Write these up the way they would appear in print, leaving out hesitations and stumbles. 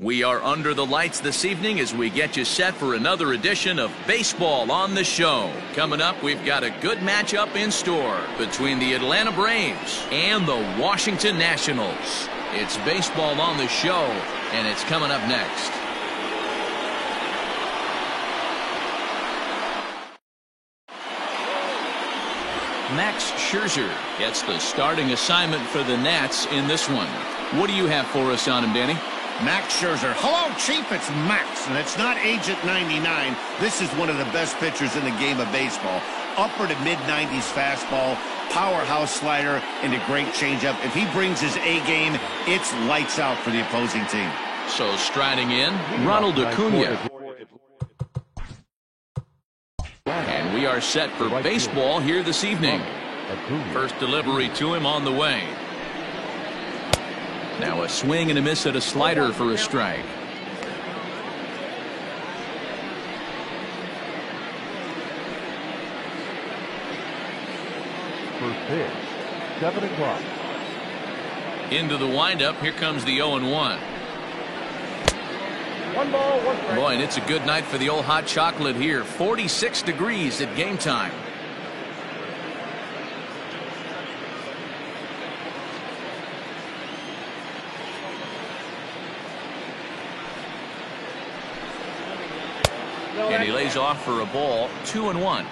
We are under the lights this evening as we get you set for another edition of Baseball on the Show. Coming up, we've got a good matchup in store between the Atlanta Braves and the Washington Nationals. It's Baseball on the Show, and it's coming up next. Max Scherzer gets the starting assignment for the Nats in this one. What do you have for us on him, Danny? Max Scherzer. Hello, Chief. It's Max, and it's not Agent 99. This is one of the best pitchers in the game of baseball. Upper to mid-90s fastball, powerhouse slider, and a great changeup. If he brings his A game, it's lights out for the opposing team. So striding in, Ronald Acuna. And we are set for baseball here this evening. First delivery to him on the way. Now a swing and a miss at a slider for a strike. First pitch, 7 o'clock. Into the windup, here comes the 0-1. 1 ball, 1 strike. Boy, and it's a good night for the old hot chocolate here. 46 degrees at game time. And he lays off for a ball, 2-1.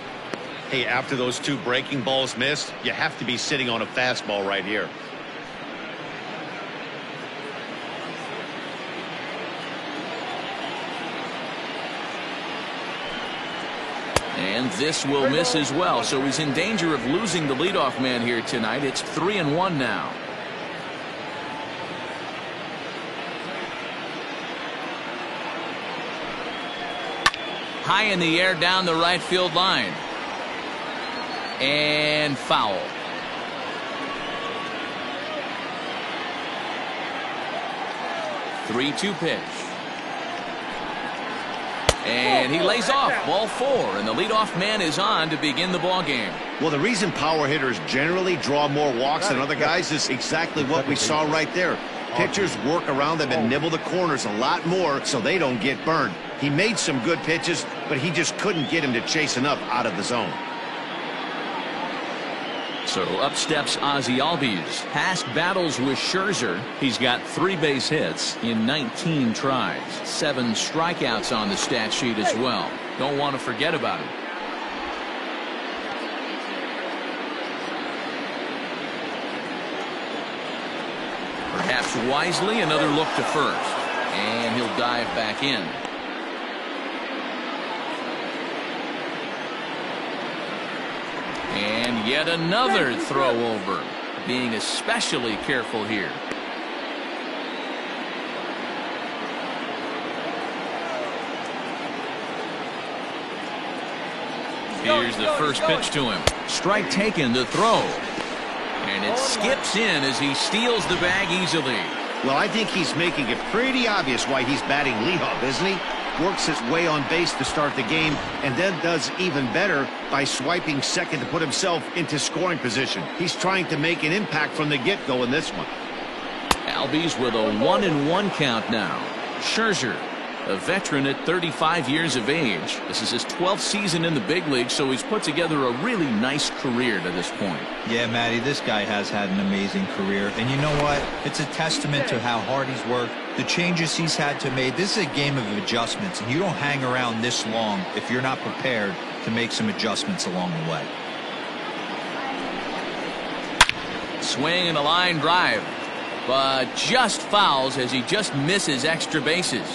Hey, after those two breaking balls missed, you have to be sitting on a fastball right here. And this will miss as well, so he's in danger of losing the leadoff man here tonight. It's 3-1 now. High in the air down the right field line. And foul. Three-two pitch. And he lays off, ball 4, and the leadoff man is on to begin the ball game. Well, the reason power hitters generally draw more walks than other guys is exactly what we saw right there. Pitchers work around them and nibble the corners a lot more so they don't get burned. He made some good pitches, but he just couldn't get him to chase enough out of the zone. So up steps Ozzie Albies. Past battles with Scherzer, he's got 3 base hits in 19 tries. 7 strikeouts on the stat sheet as well. Don't want to forget about him. Perhaps wisely, another look to first. And he'll dive back in. And yet another throw over. Being especially careful here. Here's the first pitch to him. Strike taken, the throw. And it skips in as he steals the bag easily. Well, I think he's making it pretty obvious why he's batting leadoff, isn't he? Works his way on base to start the game, and then does even better by swiping second to put himself into scoring position. He's trying to make an impact from the get-go in this one. Albies with a 1-1 count now. Scherzer, a veteran at 35 years of age. This is his 12th season in the big league, so he's put together a really nice career to this point. Yeah, Matty, this guy has had an amazing career. And you know what? It's a testament to how hard he's worked, the changes he's had to make. This is a game of adjustments, and you don't hang around this long if you're not prepared to make some adjustments along the way. Swing and a line drive, but just fouls as he just misses extra bases.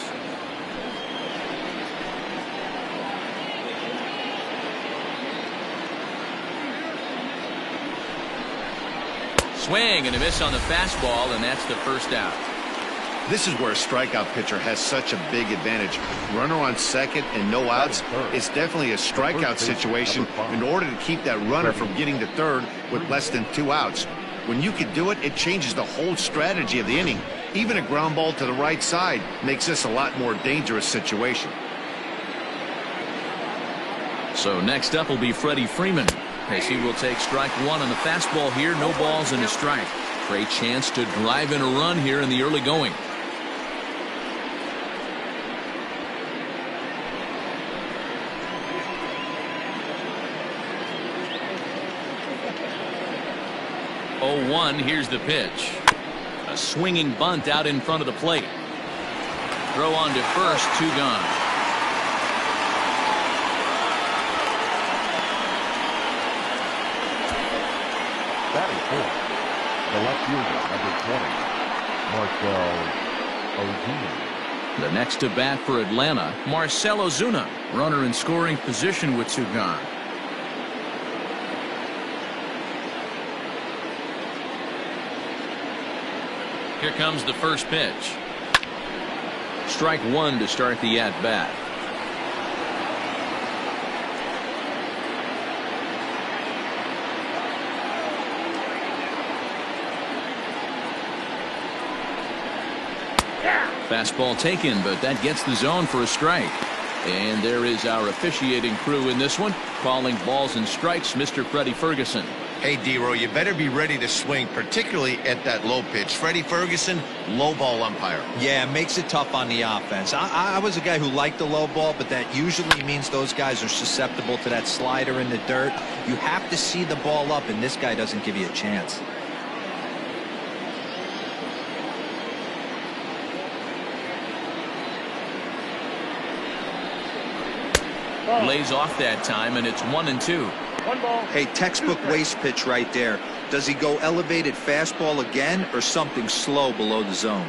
Swing and a miss on the fastball, and that's the first out. This is where a strikeout pitcher has such a big advantage. Runner on second and no outs. It's definitely a strikeout situation in order to keep that runner from getting to third with less than 2 outs. When you can do it, it changes the whole strategy of the inning. Even a ground ball to the right side makes this a lot more dangerous situation. So next up will be Freddie Freeman, as he will take strike 1 on the fastball here. No balls and a strike. Great chance to drive in a run here in the early going. 0-1, here's the pitch. A swinging bunt out in front of the plate. Throw on to first, 2 gone. Batting fourth, the left fielder, number 20, Marcell Ozuna. The next to bat for Atlanta, Marcell Ozuna. Runner in scoring position with 2 gone. Here comes the first pitch. Strike 1 to start the at-bat. Fastball taken, but that gets the zone for a strike. And there is our officiating crew in this one, calling balls and strikes, Mr. Freddie Ferguson. Hey, D-Row, you better be ready to swing, particularly at that low pitch. Freddie Ferguson, low ball umpire. Yeah, makes it tough on the offense. I was a guy who liked the low ball, but that usually means those guys are susceptible to that slider in the dirt. You have to see the ball up, and this guy doesn't give you a chance. Lays off that time, and it's 1-2. Hey, textbook waste pitch right there. Does he go elevated fastball again or something slow below the zone?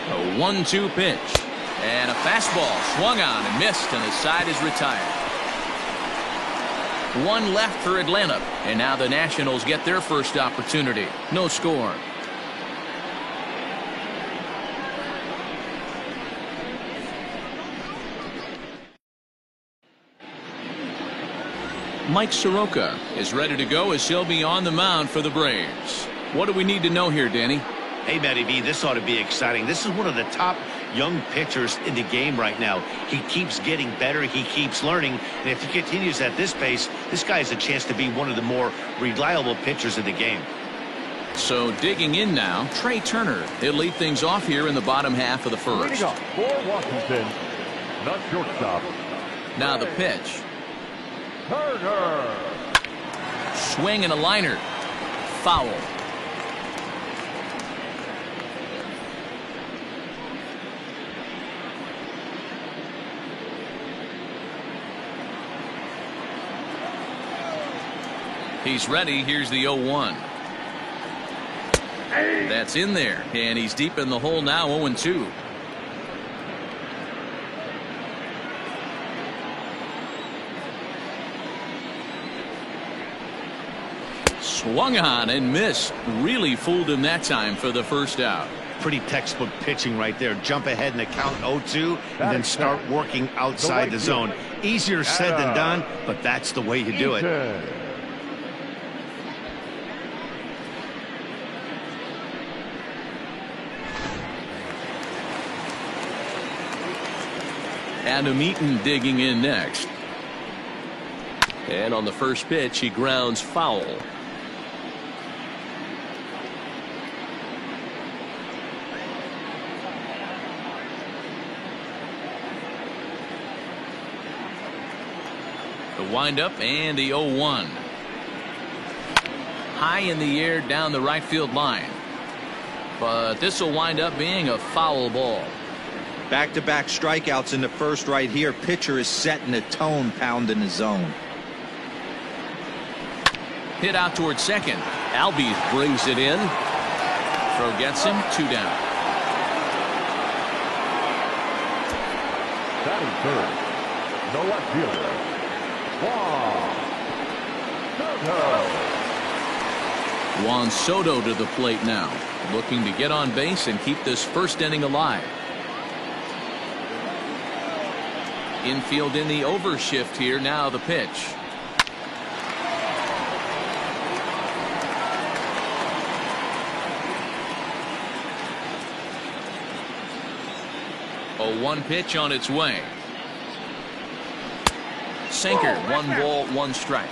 A 1-2 pitch. And a fastball swung on and missed, and his side is retired. 1 left for Atlanta, and now the Nationals get their first opportunity. No score. Mike Soroka is ready to go as he'll be on the mound for the Braves. What do we need to know here, Danny? Hey, Matty B, this ought to be exciting. This is one of the top young pitchers in the game right now. He keeps getting better. He keeps learning. And if he continues at this pace, this guy has a chance to be one of the more reliable pitchers in the game. So digging in now, Trey Turner. He'll lead things off here in the bottom half of the first. Leading up for Washington, not shortstop. Now the pitch. Turner. Swing and a liner. Foul. He's ready. Here's the 0-1. That's in there, and he's deep in the hole now. 0-2. Swung on and missed. Really fooled him that time for the first out. Pretty textbook pitching right there. Jump ahead in the count 0-2 and then start working outside the zone. Easier said than done, but that's the way you do it. Adam Eaton digging in next. And on the first pitch, he grounds foul. The windup and the 0-1. High in the air down the right field line. But this will wind up being a foul ball. Back-to-back strikeouts in the first right here. Pitcher is setting the tone, pounding the zone. Hit out towards second. Albies brings it in. Throw gets him. 2 down. Batting third, the left fielder, Juan Soto. Juan Soto to the plate now, looking to get on base and keep this first inning alive. Infield in the overshift here. Now the pitch. A 1 pitch on its way. Sinker. 1 ball, 1 strike.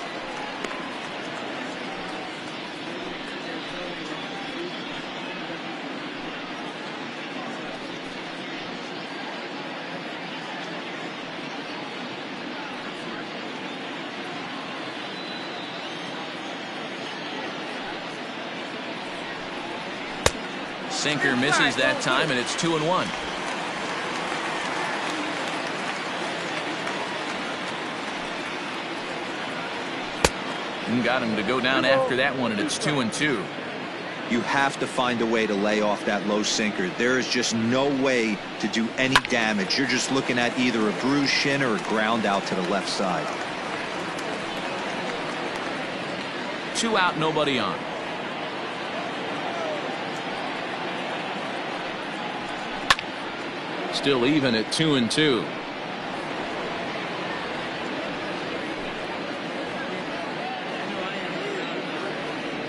Sinker misses that time, and it's 2-1. And got him to go down after that one, and it's 2-2. You have to find a way to lay off that low sinker. There is just no way to do any damage. You're just looking at either a bruised shin or a ground out to the left side. 2 out, nobody on. Still even at 2-2.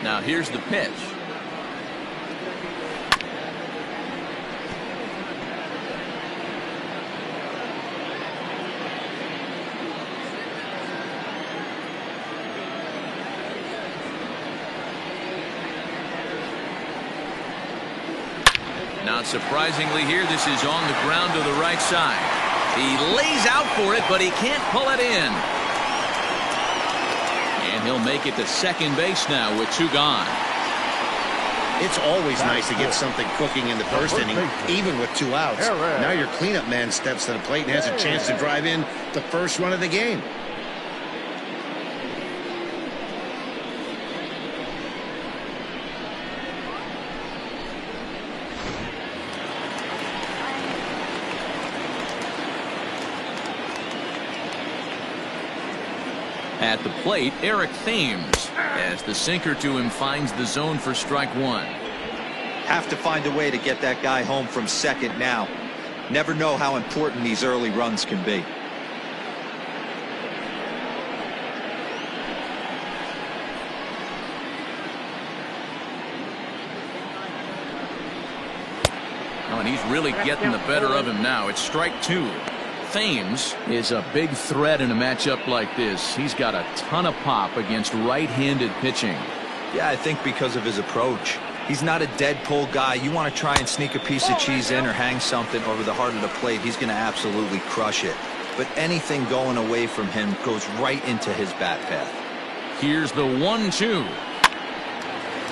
Now here's the pitch. Not surprisingly here, this is on the ground to the right side. He lays out for it, but he can't pull it in. And he'll make it to second base now with 2 gone. It's always nice to get something cooking in the first inning, even with 2 outs. Now your cleanup man steps to the plate and has a chance to drive in the first run of the game. At the plate, Eric Thames, as the sinker to him finds the zone for strike 1. Have to find a way to get that guy home from second now. Never know how important these early runs can be. Oh, and he's really getting the better of him now. It's strike 2. Thames is a big threat in a matchup like this. He's got a ton of pop against right-handed pitching. Yeah, I think because of his approach. He's not a dead pull guy. You want to try and sneak a piece of cheese in or hang something over the heart of the plate, he's going to absolutely crush it. But anything going away from him goes right into his bat path. Here's the 1-2.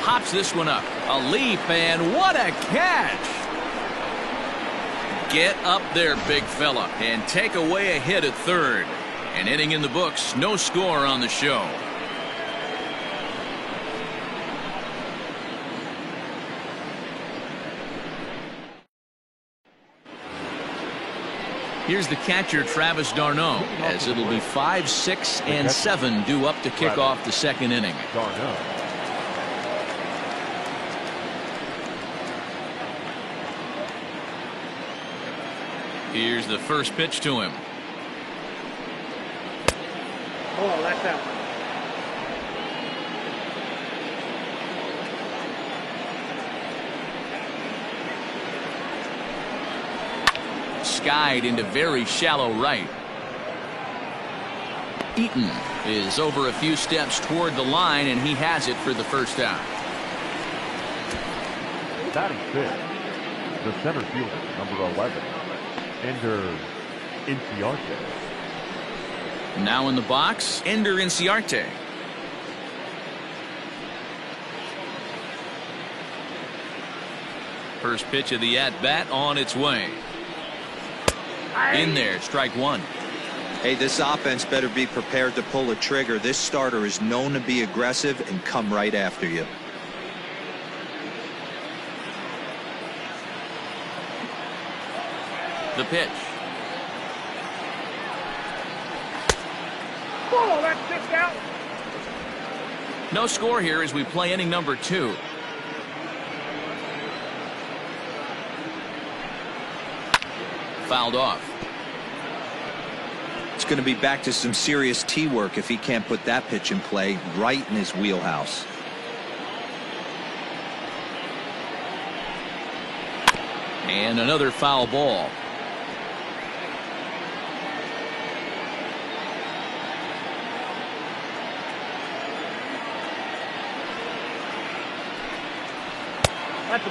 Hops this one up. A leap, and what a catch! Get up there, big fella, and take away a hit at third. An inning in the books, no score on the show. Here's the catcher, Travis d'Arnaud, as it'll be 5, 6, and 7 due up to kick off the second inning. Here's the first pitch to him. Oh, that's out. Skied into very shallow right. Eaton is over a few steps toward the line, and he has it for the first out. Batting fifth, the center fielder, number 11. Ender Inciarte. Now in the box, Ender Inciarte. First pitch of the at-bat on its way. In there, strike 1. Hey, this offense better be prepared to pull a trigger. This starter is known to be aggressive and come right after you. The pitch. Oh, that's just out. No score here as we play inning number 2. Fouled off. It's going to be back to some serious tee work if he can't put that pitch in play right in his wheelhouse. And another foul ball.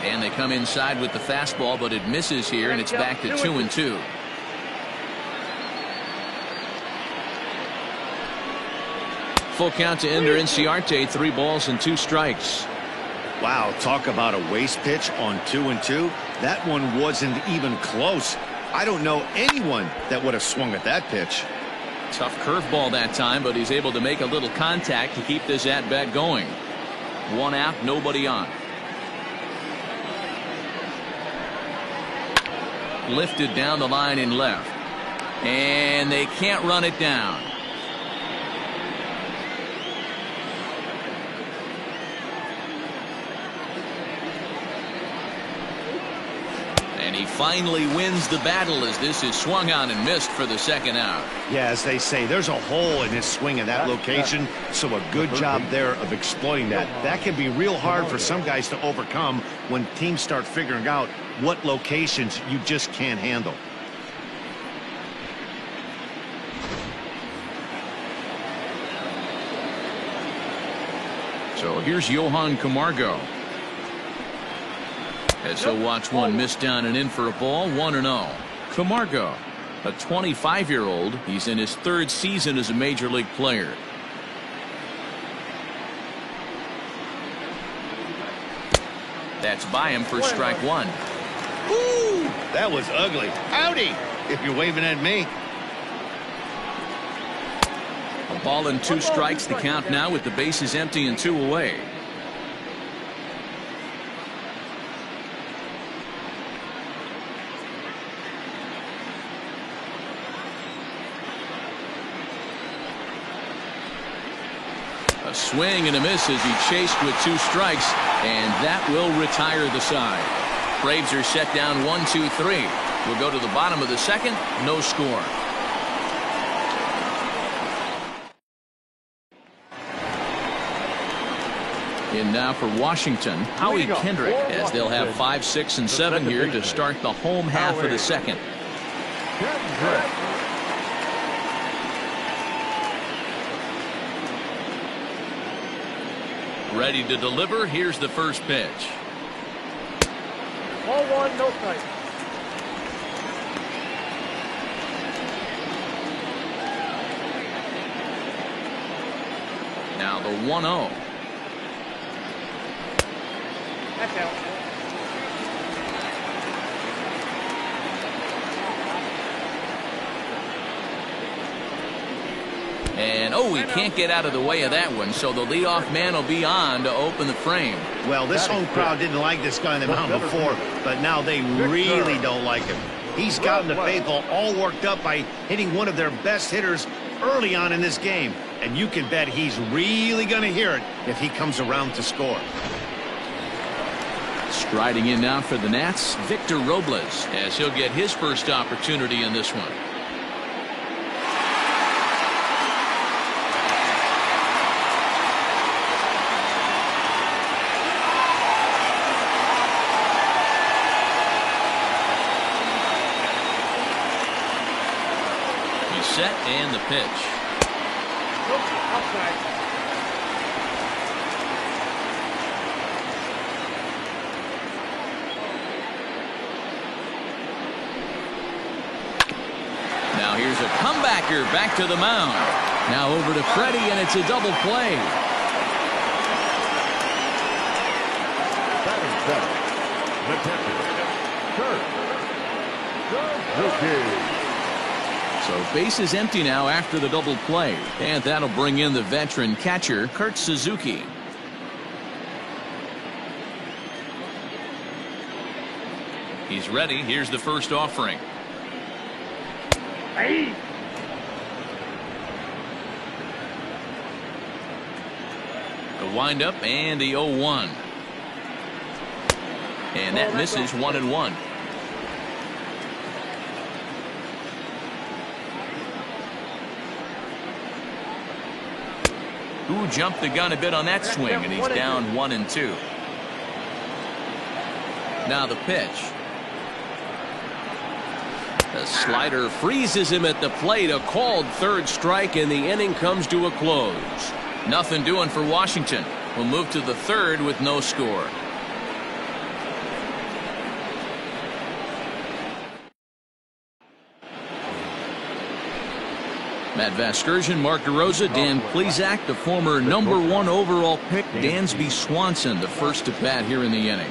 And they come inside with the fastball, but it misses here, and it's back to 2-2. Full count to Ender Inciarte, 3 balls and 2 strikes. Wow, talk about a waste pitch on 2-2. That one wasn't even close. I don't know anyone that would have swung at that pitch. Tough curveball that time, but he's able to make a little contact to keep this at-bat going. 1 out, nobody on. Lifted down the line in left. And they can't run it down. And he finally wins the battle as this is swung on and missed for the 2nd out. Yeah, as they say, there's a hole in his swing in that location, so a good job there of exploiting that. That can be real hard for some guys to overcome when teams start figuring out what locations you just can't handle. So here's Johan Camargo. As he'll watch one miss down and in for a ball. 1-0. Camargo, a 25-year-old. He's in his 3rd season as a major league player. That's by him for strike 1. Ooh, that was ugly. Howdy, if you're waving at me. A ball and 2 strikes to count now with the bases empty and 2 away. A swing and a miss as he chased with 2 strikes, and that will retire the side. Braves are set down 1-2-3. We'll go to the bottom of the 2nd. No score. In now for Washington, Howie Kendrick, as they'll have 5, 6, and 7 here to start the home half of the 2nd. Ready to deliver. Here's the first pitch. Ball 1, no strike. Now the 1-0. That's out. And oh, he can't get out of the way of that one, so the leadoff man will be on to open the frame. Well, this home crowd didn't like this guy on the mound before, but now they really don't like him. He's gotten the faithful all worked up by hitting one of their best hitters early on in this game, and you can bet he's really going to hear it if he comes around to score. Striding in now for the Nats, Victor Robles, as he'll get his first opportunity in this one. He's set and the pitch. Outside. Now here's a comebacker back to the mound. Now over to Freddie, and it's a double play. Batting center, the catcher, Kurt Suzuki. So base is empty now after the double play, and that'll bring in the veteran catcher, Kurt Suzuki. He's ready. Here's the first offering. Hey. The windup and the 0-1. And that misses 1-1. Who jumped the gun a bit on that swing, and he's down 1-2. Now the pitch. The slider freezes him at the plate. A called 3rd strike, and the inning comes to a close. Nothing doing for Washington. We'll move to the 3rd with no score. Matt Vasgersian, Mark DeRosa, Dan Plesac, the former #1 overall pick, Dansby Swanson, the first to bat here in the inning.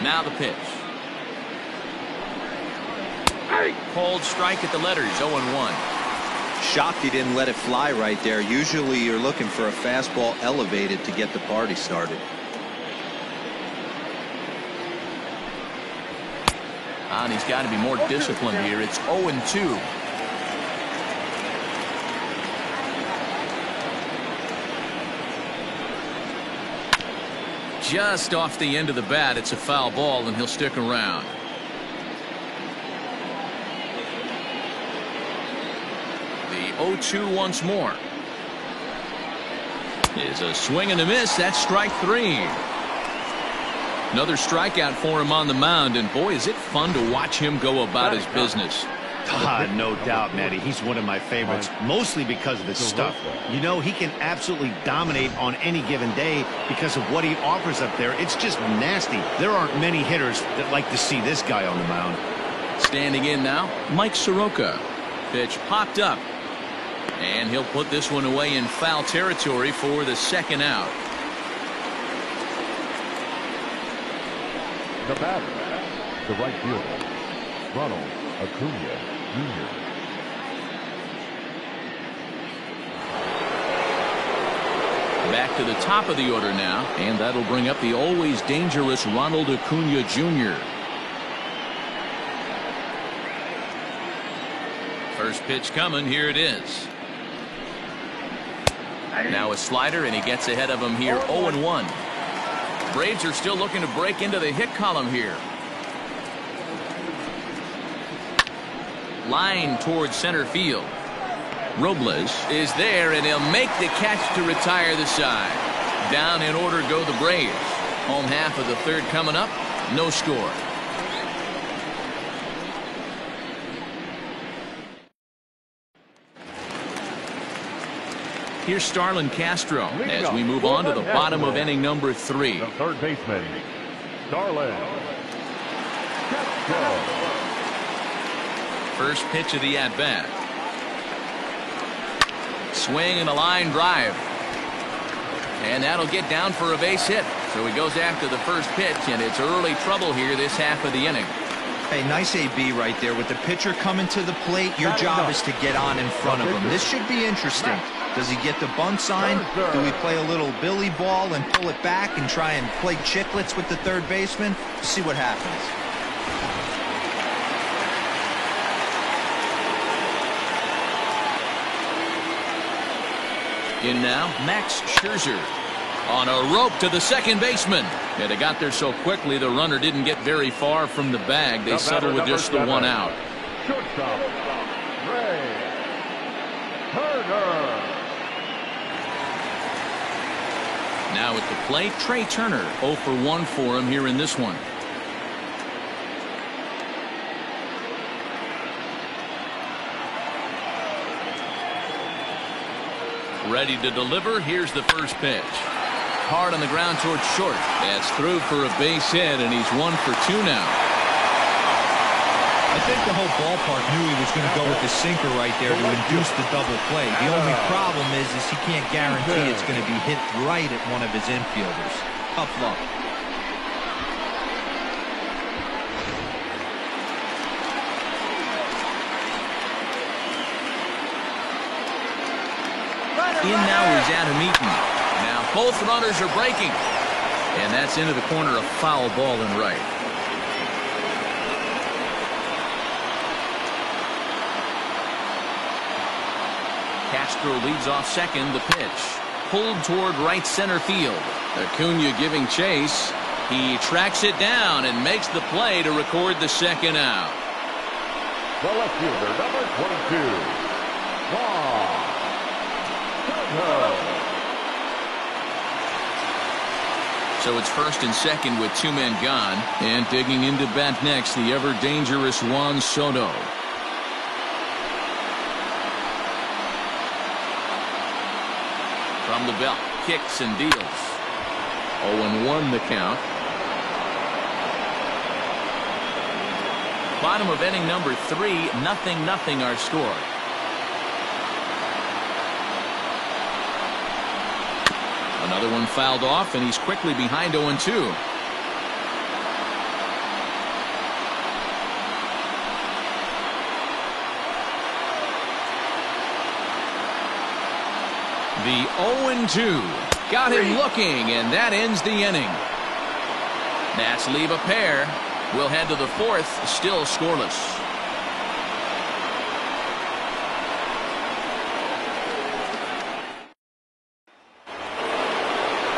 Now the pitch. Cold strike at the letters, 0-1. Shocked he didn't let it fly right there. Usually you're looking for a fastball elevated to get the party started. And he's got to be more disciplined here. It's 0-2. Just off the end of the bat, it's a foul ball, and he'll stick around. The 0-2 once more. Is a swing and a miss. That's strike 3. Another strikeout for him on the mound, and boy, is it fun to watch him go about his business. No doubt, Matty. He's one of my favorites, mostly because of his stuff. You know, he can absolutely dominate on any given day because of what he offers up there. It's just nasty. There aren't many hitters that like to see this guy on the mound. Standing in now, Mike Soroka. Pitch popped up. And he'll put this one away in foul territory for the second out. The batter, the right fielder, Ronald Acuna Jr. Back to the top of the order now, and that'll bring up the always dangerous Ronald Acuna Jr. First pitch coming. Here it is. Now a slider, and he gets ahead of him here. 0-1. Braves are still looking to break into the hit column here. Line towards center field. Robles is there, and he'll make the catch to retire the side. Down in order go the Braves. Home half of the third coming up. No score. Here's Starlin Castro as we move on to the bottom of inning number 3. The third baseman, Starlin Castro. First pitch of the at-bat. Swing and a line drive. And that'll get down for a base hit. So he goes after the first pitch, and it's early trouble here this half of the inning. Hey, nice AB right there. With the pitcher coming to the plate, your job is to get on in front of him. This should be interesting. Does he get the bunt sign? Do we play a little billy ball and pull it back and try and play chicklets with the third baseman? See what happens. In now, Max Scherzer on a rope to the second baseman. Yeah, they got there so quickly the runner didn't get very far from the bag. They settled with just the one out. Shortstop, Ray Turner. Now at the plate, Trey Turner. 0 for 1 for him here in this one. Ready to deliver. Here's the first pitch. Hard on the ground towards short. That's through for a base hit, and he's 1 for 2 now. I think the whole ballpark knew he was going to go with the sinker right there to induce the double play. The only problem is he can't guarantee it's going to be hit right at one of his infielders. Tough luck. In now is Adam Eaton. Now both runners are breaking. And that's into the corner, a foul ball in right. Castro leads off second. The pitch pulled toward right center field. Acuna giving chase. He tracks it down and makes the play to record the second out. The left fielder, number 22, Juan Soto. So it's first and second with 2 men gone. And digging into bat next, the ever dangerous Juan Soto. From the belt, kicks and deals. 0-1 the count. Bottom of inning number 3, 0-0 our score. Another one fouled off, and he's quickly behind 0-2. The 0-2 got him looking, and that ends the inning. Nats leave a pair. We'll head to the 4th, still scoreless.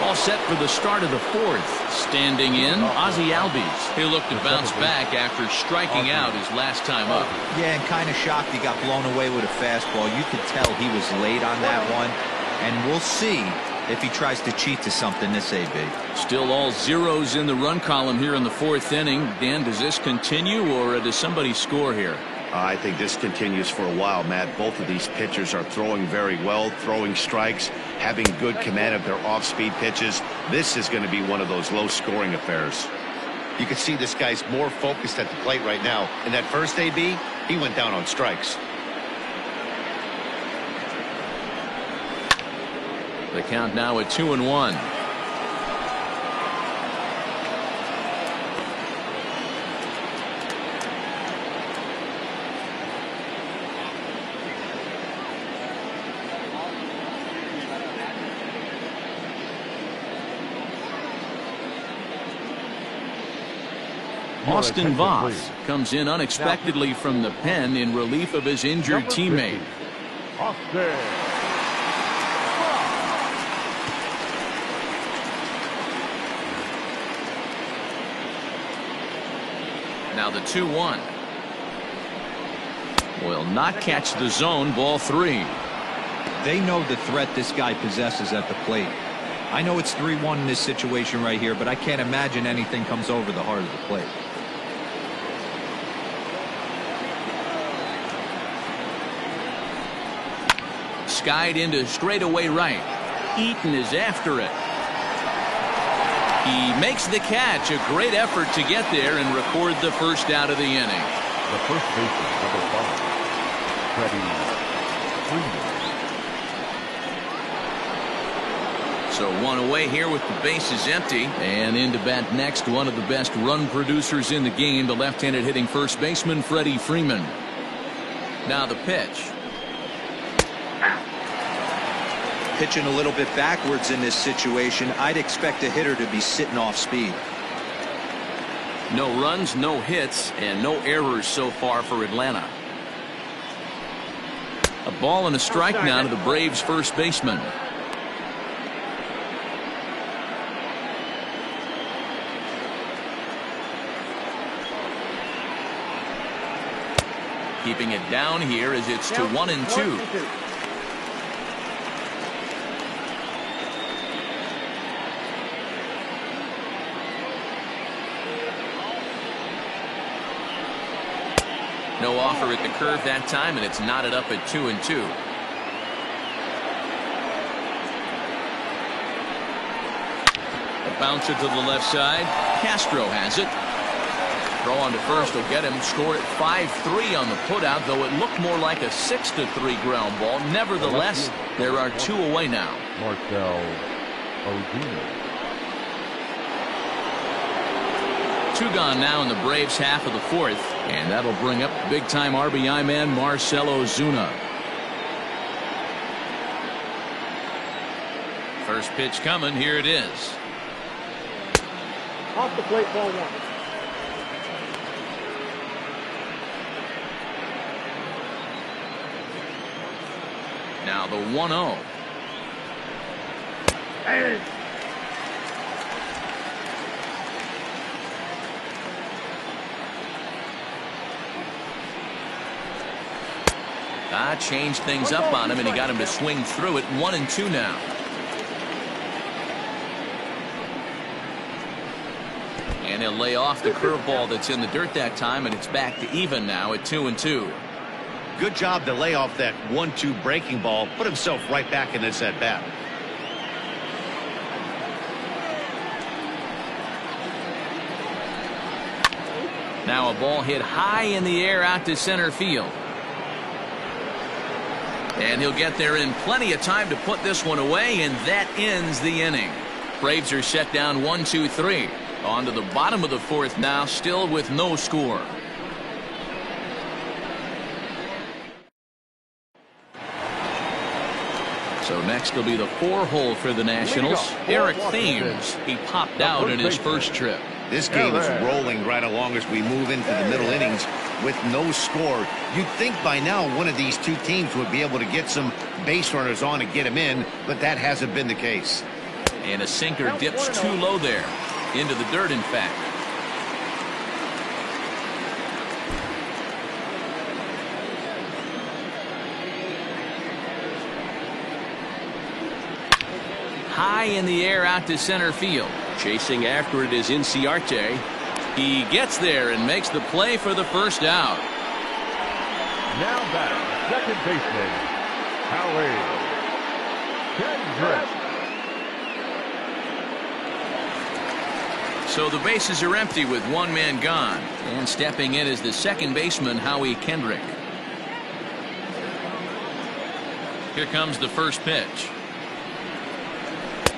All set for the start of the 4th. Standing in, Ozzie Albies. He'll look to bounce back after striking out his last time up. Yeah, and kind of shocked he got blown away with a fastball. You could tell he was late on that one. And we'll see if he tries to cheat to something this AB. Still all zeros in the run column here in the 4th inning. Dan, does this continue, or does somebody score here? I think this continues for a while, Matt. Both of these pitchers are throwing very well, throwing strikes, having good command of their off-speed pitches. This is going to be one of those low-scoring affairs. You can see this guy's more focused at the plate right now. In that first AB, he went down on strikes. The count now at 2-1. Austin Voth comes in unexpectedly from the pen in relief of his injured teammate. Austin. Now the 2-1 will not catch the zone. Ball 3. They know the threat this guy possesses at the plate. I know it's 3-1 in this situation right here, but I can't imagine anything comes over the heart of the plate. Skied into straightaway right. Eaton is after it. He makes the catch. A great effort to get there and record the first out of the inning. The first baseman, number 5, Freddie Freeman. So one away here with the bases empty. And in to bat next, one of the best run producers in the game, the left-handed hitting first baseman, Freddie Freeman. Now the pitch. Pitching a little bit backwards in this situation. I'd expect a hitter to be sitting off speed. No runs, no hits, and no errors so far for Atlanta. A ball and a strike now to the Braves first baseman. Keeping it down here as it's to 1-2. No offer at the curve that time, and it's knotted up at 2-2. A bouncer to the left side. Castro has it. Throw on to first will get him. Scored at 5-3 on the putout, though it looked more like a 6-3 ground ball. Nevertheless, there are 2 away now. Marcell Ozuna. 2 gone now in the Braves half of the 4th, and that'll bring up big-time RBI man Marcell Ozuna. First pitch coming. Here it is. Off the plate, ball 1. Now the 1-0. Hey. Changed things up on him, and he got him to swing through it. 1-2 now. And he'll lay off the curveball that's in the dirt that time, and it's back to even now at 2-2. Good job to lay off that 1-2 breaking ball. Put himself right back in this at bat. Now a ball hit high in the air out to center field. And he'll get there in plenty of time to put this one away, and that ends the inning. Braves are set down 1-2-3. On to the bottom of the fourth now, still with no score. So next will be the 4-hole for the Nationals. Eric Thames. He popped out in his first trip. This game is rolling right along as we move into the middle innings with no score. You'd think by now one of these two teams would be able to get some base runners on and get them in, but that hasn't been the case. And a sinker dips too low there. Into the dirt, in fact. High in the air out to center field. Chasing after it is Inciarte. He gets there and makes the play for the first out. Now back, second baseman, Howie Kendrick. So the bases are empty with one man gone. And stepping in is the second baseman, Howie Kendrick. Here comes the first pitch.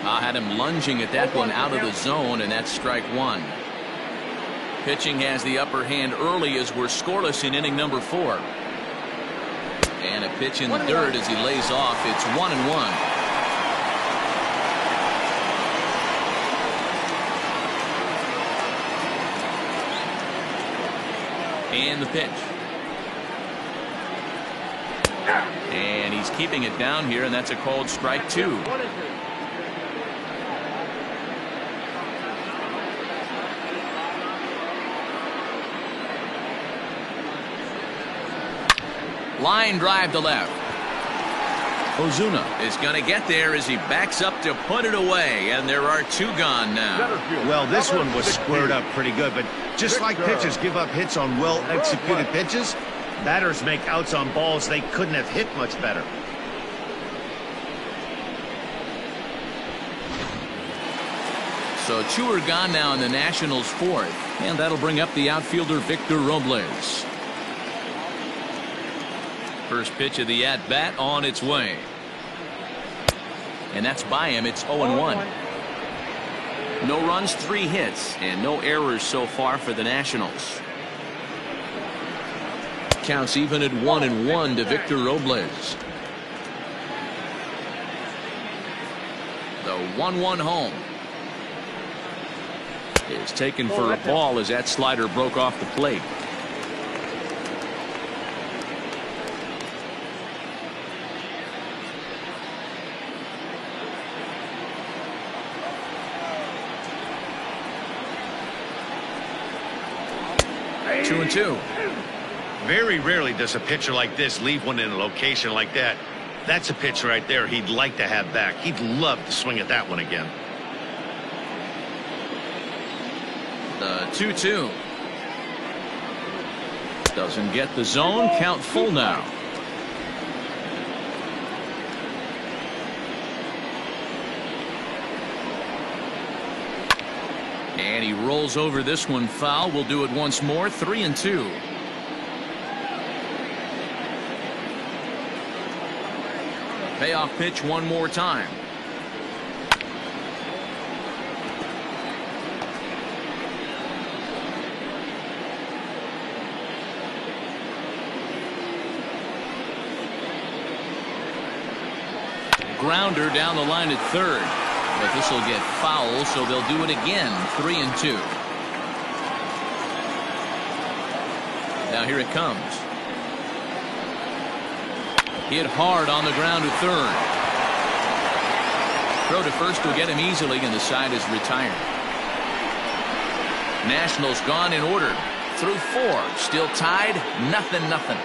I had him lunging at that one out of the zone, and that's strike one. Pitching has the upper hand early as we're scoreless in inning number 4. And a pitch in the dirt as he lays off. It's 1-1. And the pitch. And he's keeping it down here, and that's a called strike 2. Line drive to left. Ozuna is going to get there as he backs up to put it away, and there are 2 gone now. Well, this one was squared up pretty good, but just like pitchers give up hits on well-executed pitches, batters make outs on balls they couldn't have hit much better. So 2 are gone now in the Nationals' 4th, and that'll bring up the outfielder Victor Robles. First pitch of the at-bat on its way. And that's by him. It's 0-1. No runs, 3 hits, and no errors so far for the Nationals. Counts even at 1-1 to Victor Robles. The 1-1 home is taken for a ball as that slider broke off the plate. Two and two. Very rarely does a pitcher like this leave one in a location like that. That's a pitch right there he'd like to have back. He'd love to swing at that one again. The 2-2. Doesn't get the zone. Count full now. And he rolls over this one foul. We'll do it once more. 3-2. Payoff pitch one more time. Grounder down the line at third. But this will get foul, so they'll do it again. 3-2. Now here it comes. Hit hard on the ground to third. Throw to first will get him easily, and the side is retired. Nationals gone in order. Through 4. Still tied. 0-0.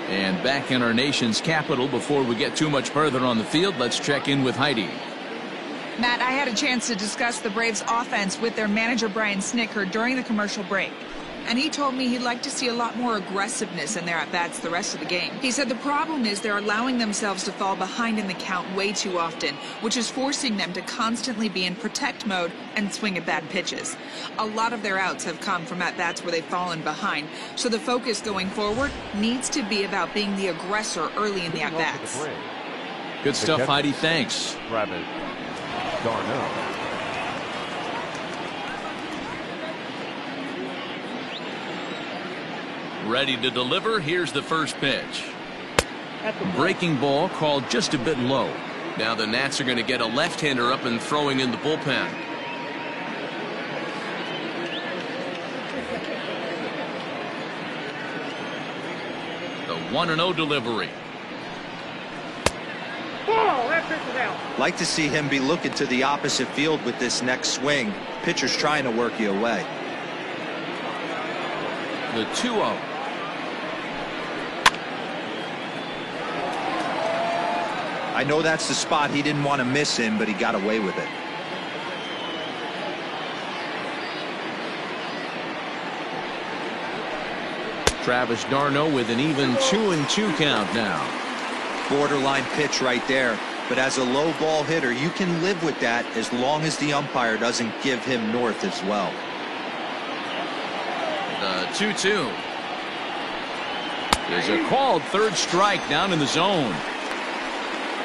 And back in our nation's capital, before we get too much further on the field, let's check in with Heidi. Matt, I had a chance to discuss the Braves offense with their manager Brian Snitker during the commercial break. and he told me he'd like to see a lot more aggressiveness in their at-bats the rest of the game. He said the problem is they're allowing themselves to fall behind in the count way too often, which is forcing them to constantly be in protect mode and swing at bad pitches. A lot of their outs have come from at-bats where they've fallen behind, so the focus going forward needs to be about being the aggressor early in the at-bats. Good stuff, Heidi. Thanks. Travis d'Arnaud. Ready to deliver. Here's the first pitch. Breaking ball called just a bit low. Now the Nats are going to get a left-hander up and throwing in the bullpen. The 1-0 delivery. Ball, that pitch is out. Like to see him be looking to the opposite field with this next swing. Pitcher's trying to work you away. The 2-0. I know that's the spot he didn't want to miss in, but he got away with it. Travis d'Arnaud with an even 2-2 count now. Borderline pitch right there. But as a low ball hitter, you can live with that as long as the umpire doesn't give him north as well. The 2-2. There's a called third strike down in the zone.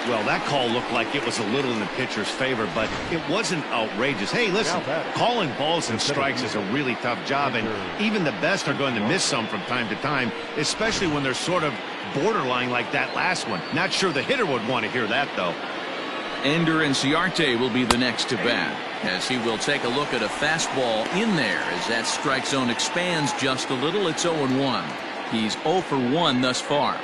Well, that call looked like it was a little in the pitcher's favor, but it wasn't outrageous. Hey, listen, calling balls and strikes is a really tough job, and even the best are going to miss some from time to time, especially when they're sort of borderline like that last one. Not sure the hitter would want to hear that, though. Ender Inciarte will be the next to bat, as he will take a look at a fastball in there as that strike zone expands just a little. It's 0-1. He's 0 for 1 thus far.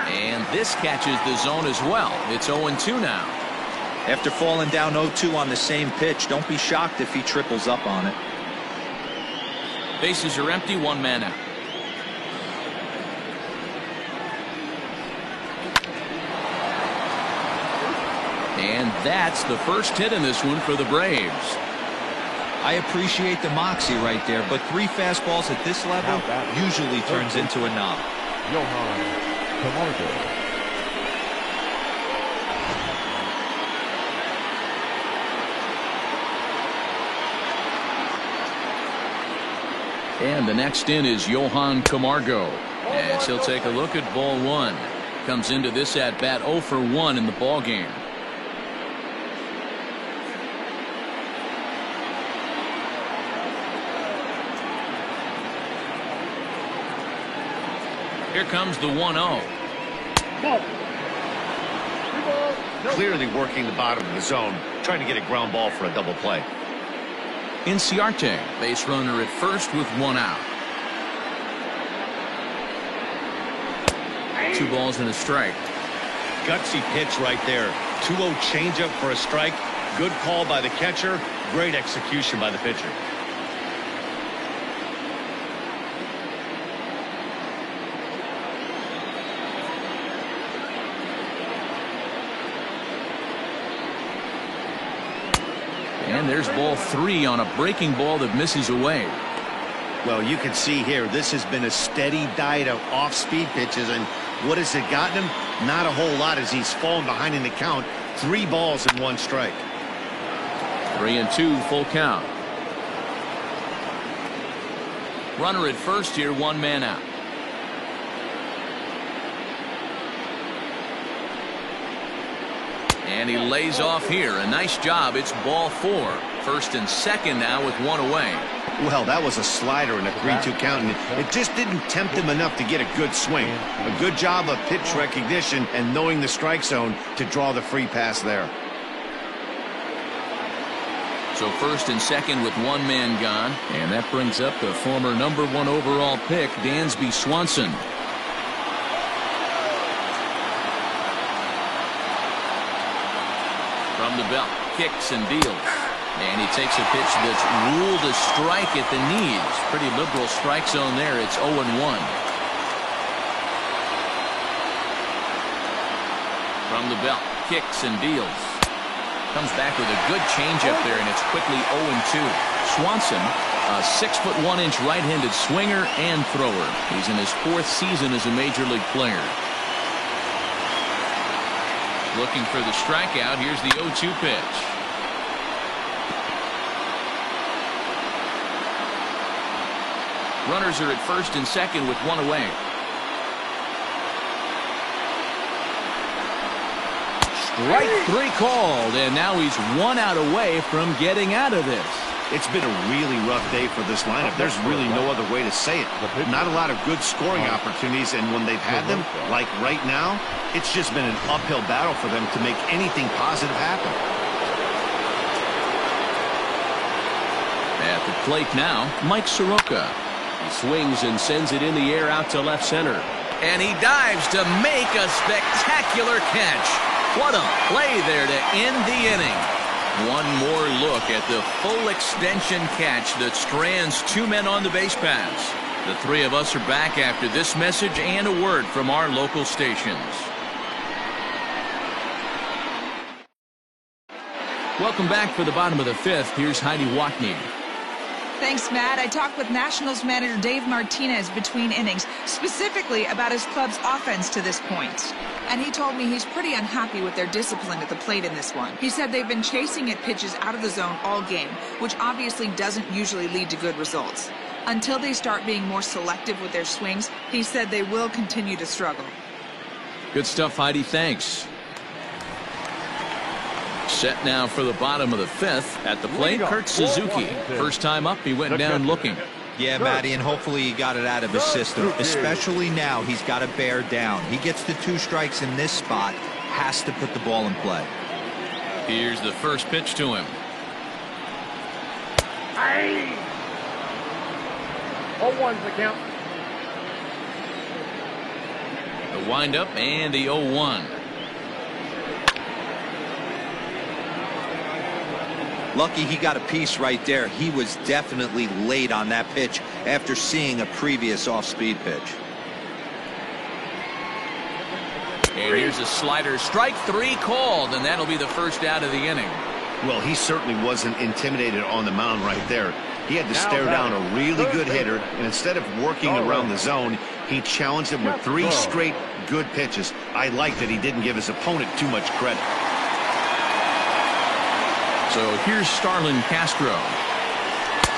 And this catches the zone as well. It's 0-2 now. After falling down 0-2 on the same pitch, don't be shocked if he triples up on it. Bases are empty, one man out. And that's the first hit in this one for the Braves. I appreciate the moxie right there, but 3 fastballs at this level usually turns into a knob. Johan Camargo. And the next in is Johan Camargo, as he'll take a look at ball 1. Comes into this at bat 0 for 1 in the ball game. Here comes the 1-0. Clearly working the bottom of the zone, trying to get a ground ball for a double play. Inciarte, base runner at first with 1 out. 2 balls and a strike. Gutsy pitch right there. 2-0 changeup for a strike. Good call by the catcher. Great execution by the pitcher. And there's ball 3 on a breaking ball that misses away. Well, you can see here, this has been a steady diet of off-speed pitches, and what has it gotten him? Not a whole lot as he's fallen behind in the count. 3 balls and 1 strike. 3-2, full count. Runner at first here, 1 man out. And he lays off here. A nice job. It's ball 4. First and second now with 1 away. Well, that was a slider in a 3-2 count, and it just didn't tempt him enough to get a good swing. A good job of pitch recognition and knowing the strike zone to draw the free pass there. So first and second with 1 man gone. And that brings up the former #1 overall pick, Dansby Swanson. From the belt, kicks and deals. And he takes a pitch that's ruled a strike at the knees. Pretty liberal strike zone there. It's 0-1. From the belt, kicks and deals. Comes back with a good changeup there, and it's quickly 0-2. Swanson, a 6'1" right-handed swinger and thrower. He's in his 4th season as a major league player. Looking for the strikeout. Here's the 0-2 pitch. Runners are at first and second with one away. Strike 3 called, and now he's 1 out away from getting out of this. It's been a really rough day for this lineup. There's really no other way to say it. Not a lot of good scoring opportunities, and when they've had them, like right now, it's just been an uphill battle for them to make anything positive happen. At the plate now, Mike Soroka. He swings and sends it in the air out to left center. And he dives to make a spectacular catch. What a play there to end the inning. One more look at the full extension catch that strands 2 men on the base paths. The 3 of us are back after this message and a word from our local stations. Welcome back for the bottom of the 5th. Here's Heidi Watney. Thanks, Matt. I talked with Nationals manager Dave Martinez between innings, specifically about his club's offense to this point. And he told me he's pretty unhappy with their discipline at the plate in this one. He said they've been chasing at pitches out of the zone all game, which obviously doesn't usually lead to good results. Until they start being more selective with their swings, he said they will continue to struggle. Good stuff, Heidi. Thanks. Set now for the bottom of the 5th. At the plate, Kurt Suzuki. First time up, he went down looking. Yeah, Matty, and hopefully he got it out of his system. Especially now, he's got to bear down. He gets the 2 strikes in this spot, has to put the ball in play. Here's the first pitch to him. Hey! 0-1's the count. The windup and the 0-1. Lucky he got a piece right there. He was definitely late on that pitch after seeing a previous off-speed pitch. And here's a slider. Strike 3 called, and that'll be the first out of the inning. Well, he certainly wasn't intimidated on the mound right there. He had to stare down a really good hitter, and instead of working around the zone, he challenged him with 3 straight good pitches. I like that he didn't give his opponent too much credit. So here's Starlin Castro.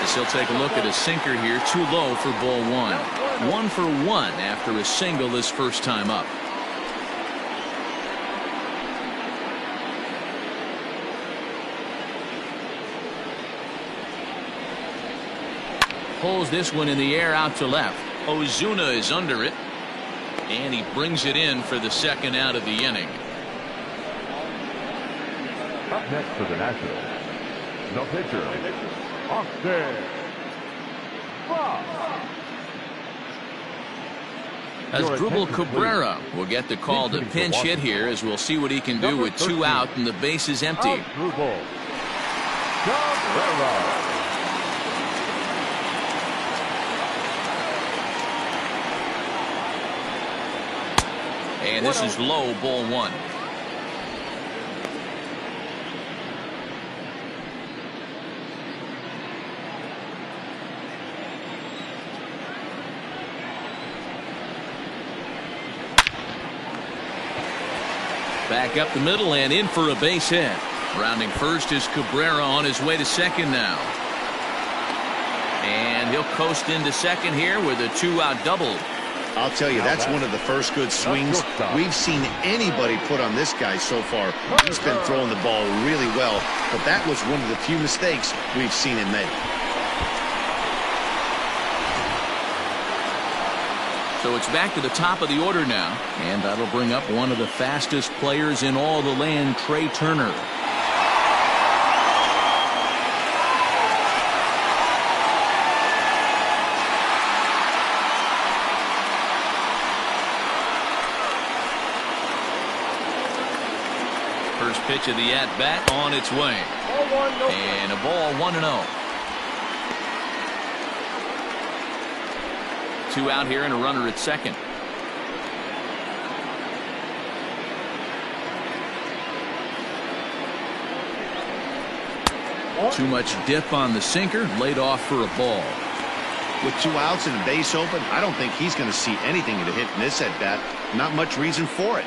As he'll take a look at a sinker here, too low for ball 1. 1 for 1 after a single his first time up. Pulls this one in the air out to left. Ozuna is under it, and he brings it in for the second out of the inning. Up next for the Nationals, the pitcher, Austin Voth. Asdrubal Cabrera will get the call to pinch hit here, as we'll see what he can do with 2 out and the bases empty. Asdrubal Cabrera. And this is low, ball 1. Back up the middle and in for a base hit. Rounding first is Cabrera on his way to second now. And he'll coast into second here with a 2-out double. I'll tell you, that's one of the first good swings we've seen anybody put on this guy so far. He's been throwing the ball really well, but that was one of the few mistakes we've seen him make. So it's back to the top of the order now, and that'll bring up one of the fastest players in all the land, Trey Turner. First pitch of the at-bat on its way. And a ball, 1-0. 2 out here and a runner at second. Too much dip on the sinker, laid off for a ball. With 2 outs and a base open, I don't think he's going to see anything to hit in this at-bat. Not much reason for it.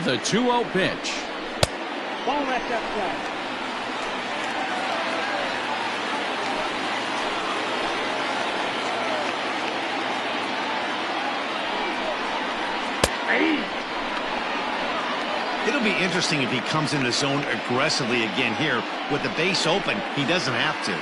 The 2-0 pitch. Ball left outside. It'll be interesting if he comes in the zone aggressively again here. With the base open, he doesn't have to.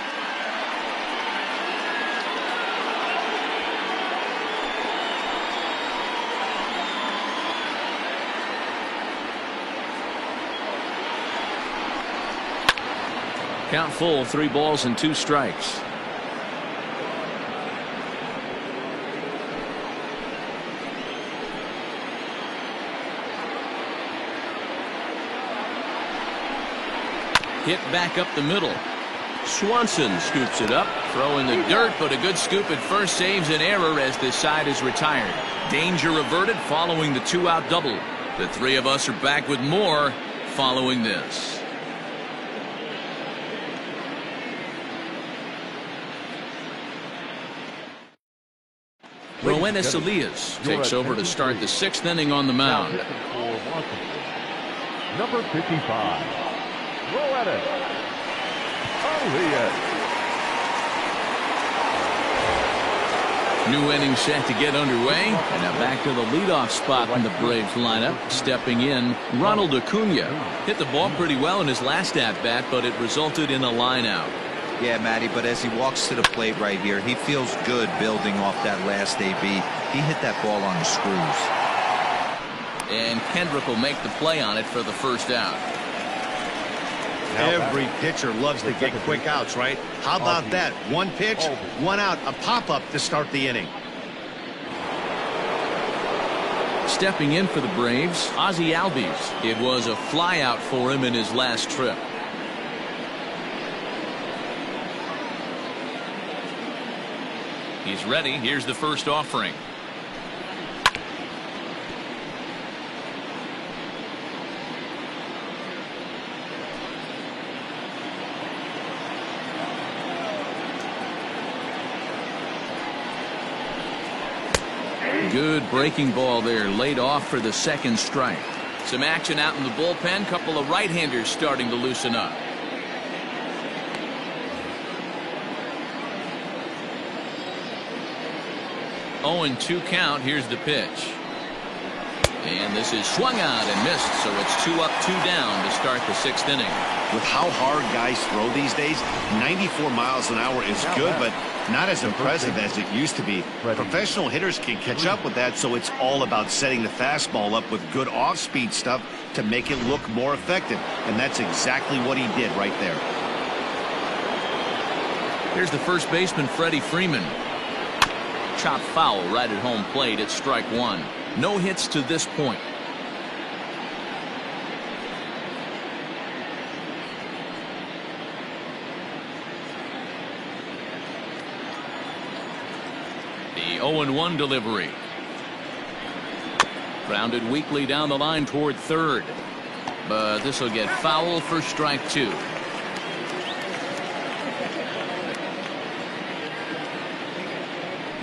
Count full, 3 balls and 2 strikes. Hit back up the middle. Swanson scoops it up. Throw in the dirt, but a good scoop at first saves an error as this side is retired. Danger averted following the 2-out double. The 3 of us are back with more following this. Roenis Elias takes over to start the 6th inning on the mound. Number 55, Roenis Elias. New inning set to get underway. And now back to the leadoff spot in the Braves lineup. Stepping in, Ronald Acuna. Hit the ball pretty well in his last at-bat, but it resulted in a line out. Yeah, Matty, but as he walks to the plate right here, he feels good building off that last AB. He hit that ball on the screws. And Kendrick will make the play on it for the first out. Every pitcher loves to get quick outs, right? How about that? 1 pitch, 1 out, a pop-up to start the inning. Stepping in for the Braves, Ozzie Albies. It was a flyout for him in his last trip. He's ready. Here's the first offering. Good breaking ball there, laid off for the 2nd strike. Some action out in the bullpen. Couple of right-handers starting to loosen up. 0-2 count. Here's the pitch. And this is swung out and missed, so it's 2 up, 2 down to start the 6th inning. With how hard guys throw these days, 94 miles an hour is good, but not as impressive as it used to be. Professional hitters can catch up with that, so it's all about setting the fastball up with good off-speed stuff to make it look more effective. And that's exactly what he did right there. Here's the first baseman, Freddie Freeman. Chopped foul right at home plate at strike 1. No hits to this point. The 0-1 delivery. Grounded weakly down the line toward 3rd. But this will get foul for strike 2.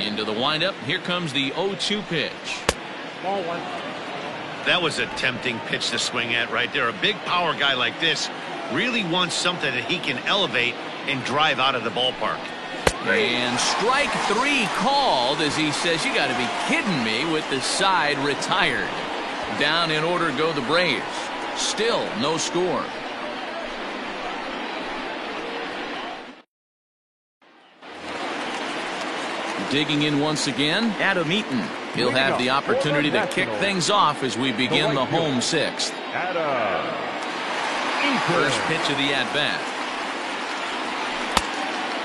Into the windup. Here comes the 0-2 pitch. Ball 1. That was a tempting pitch to swing at right there. A big power guy like this really wants something that he can elevate and drive out of the ballpark. And strike 3 called as he says, you got to be kidding me, with the side retired. Down in order go the Braves. Still no score. Digging in once again, Adam Eaton. He'll have the opportunity to kick things off as we begin the home 6th. First pitch of the at-bat.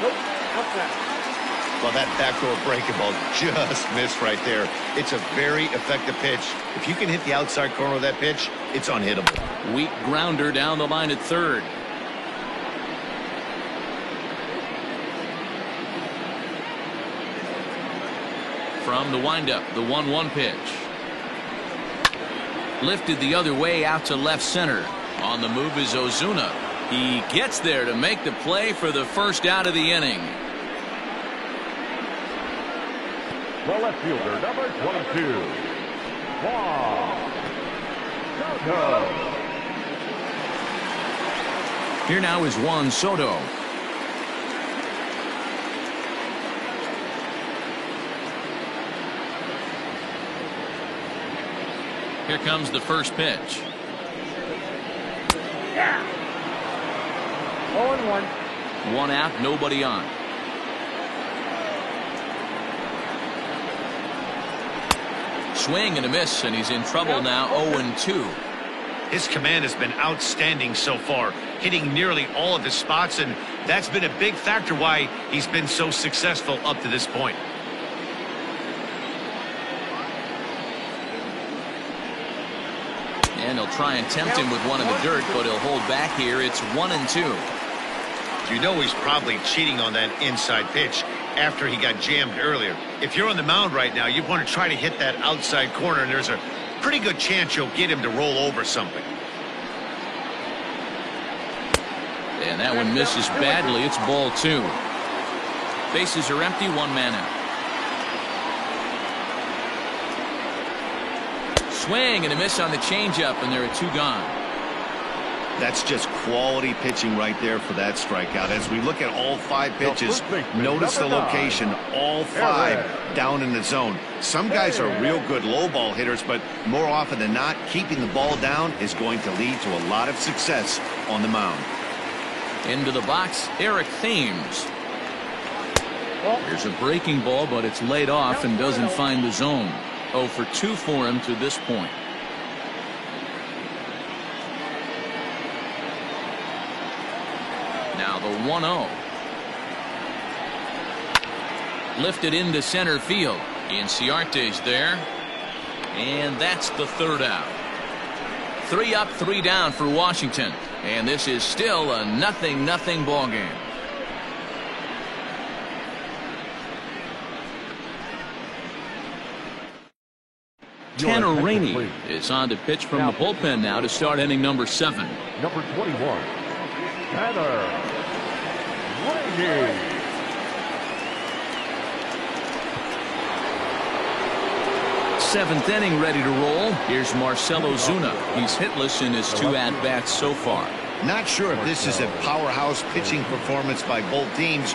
Nope. Outside. Well, that backdoor breaking ball just missed right there. It's a very effective pitch. If you can hit the outside corner of that pitch, it's unhittable. Weak grounder down the line at 3rd. From the windup, the 1-1 pitch. Lifted the other way out to left center. On the move is Ozuna. He gets there to make the play for the first out of the inning. The left fielder, number 22, Juan Soto. Here now is Juan Soto. Here comes the first pitch. 0-1. One out, nobody on. Swing and a miss, and he's in trouble now. 0-2. His command has been outstanding so far, hitting nearly all of his spots, and that's been a big factor why he's been so successful up to this point. And he'll try and tempt him with one in the dirt, but he'll hold back here. It's 1-2. You know he's probably cheating on that inside pitch after he got jammed earlier. If you're on the mound right now, you want to try to hit that outside corner, and there's a pretty good chance you'll get him to roll over something. And that one misses badly. It's ball 2. Bases are empty, one man out. Swing and a miss on the changeup, and there are 2 gone. That's just quality pitching right there for that strikeout. As we look at all 5 pitches, notice the location, all 5 down in the zone. Some guys are real good low ball hitters, but more often than not, keeping the ball down is going to lead to a lot of success on the mound. Into the box, Eric Thames. Here's a breaking ball, but it's laid off and doesn't find the zone. 0 for 2 for him to this point. Now the 1-0. Lifted into center field. Inciarte's there. And that's the 3rd out. 3 up, 3 down for Washington. And this is still a 0-0 ball game. Tanner Rainey is on to pitch from the bullpen now to start inning number 7. Number 21, Tanner Rainey. 7th inning ready to roll. Here's Marcell Ozuna. He's hitless in his 2 at-bats so far. Not sure if this is a powerhouse pitching performance by both teams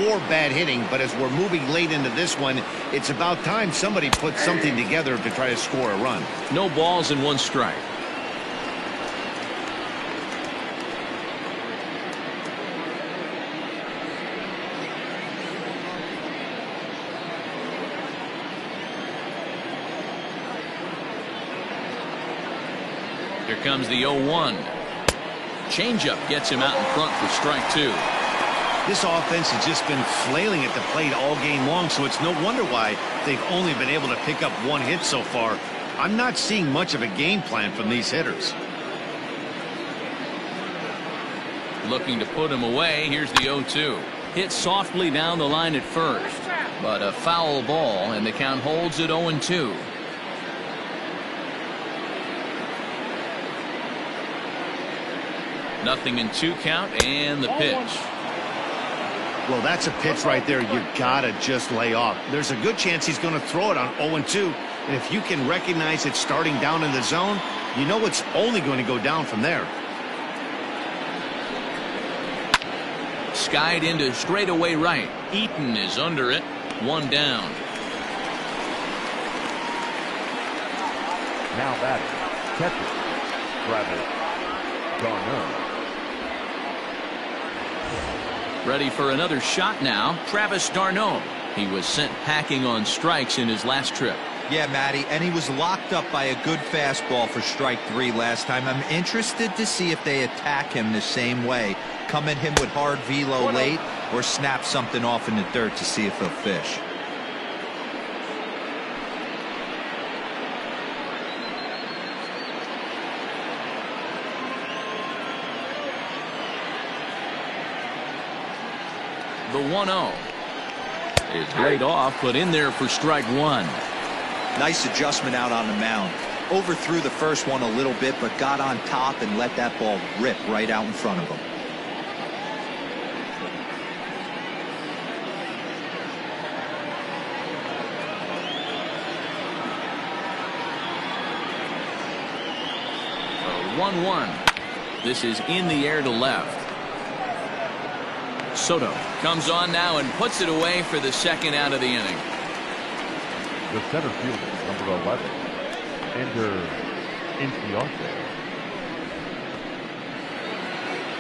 or bad hitting, but as we're moving late into this one, it's about time somebody puts something together to try to score a run. No balls and 1 strike. Here comes the 0-1. Changeup gets him out in front for strike 2. This offense has just been flailing at the plate all game long, so it's no wonder why they've only been able to pick up 1 hit so far. I'm not seeing much of a game plan from these hitters. Looking to put him away. Here's the 0-2. Hit softly down the line at first, but a foul ball, and the count holds at 0-2. Nothing in 2 count, and the pitch. Well, that's a pitch right there you gotta just lay off. There's a good chance he's going to throw it on 0-2, and if you can recognize it starting down in the zone, you know it's only going to go down from there. Skied into straightaway right. Eaton is under it. 1 down. Now batting, catcher, Travis d'Arnaud. Ready for another shot now. Travis d'Arnaud. He was sent packing on strikes in his last trip. Yeah, Matty, and he was locked up by a good fastball for strike 3 last time. I'm interested to see if they attack him the same way. Come at him with hard velo late or snap something off in the dirt to see if he'll fish. The 1-0 is laid off, but in there for strike 1. Nice adjustment out on the mound. Overthrew the first one a little bit, but got on top and let that ball rip right out in front of him. The 1-1. This is in the air to left. Soto comes on now and puts it away for the second out of the inning. The center fielder, number 11, Ender Inciarte.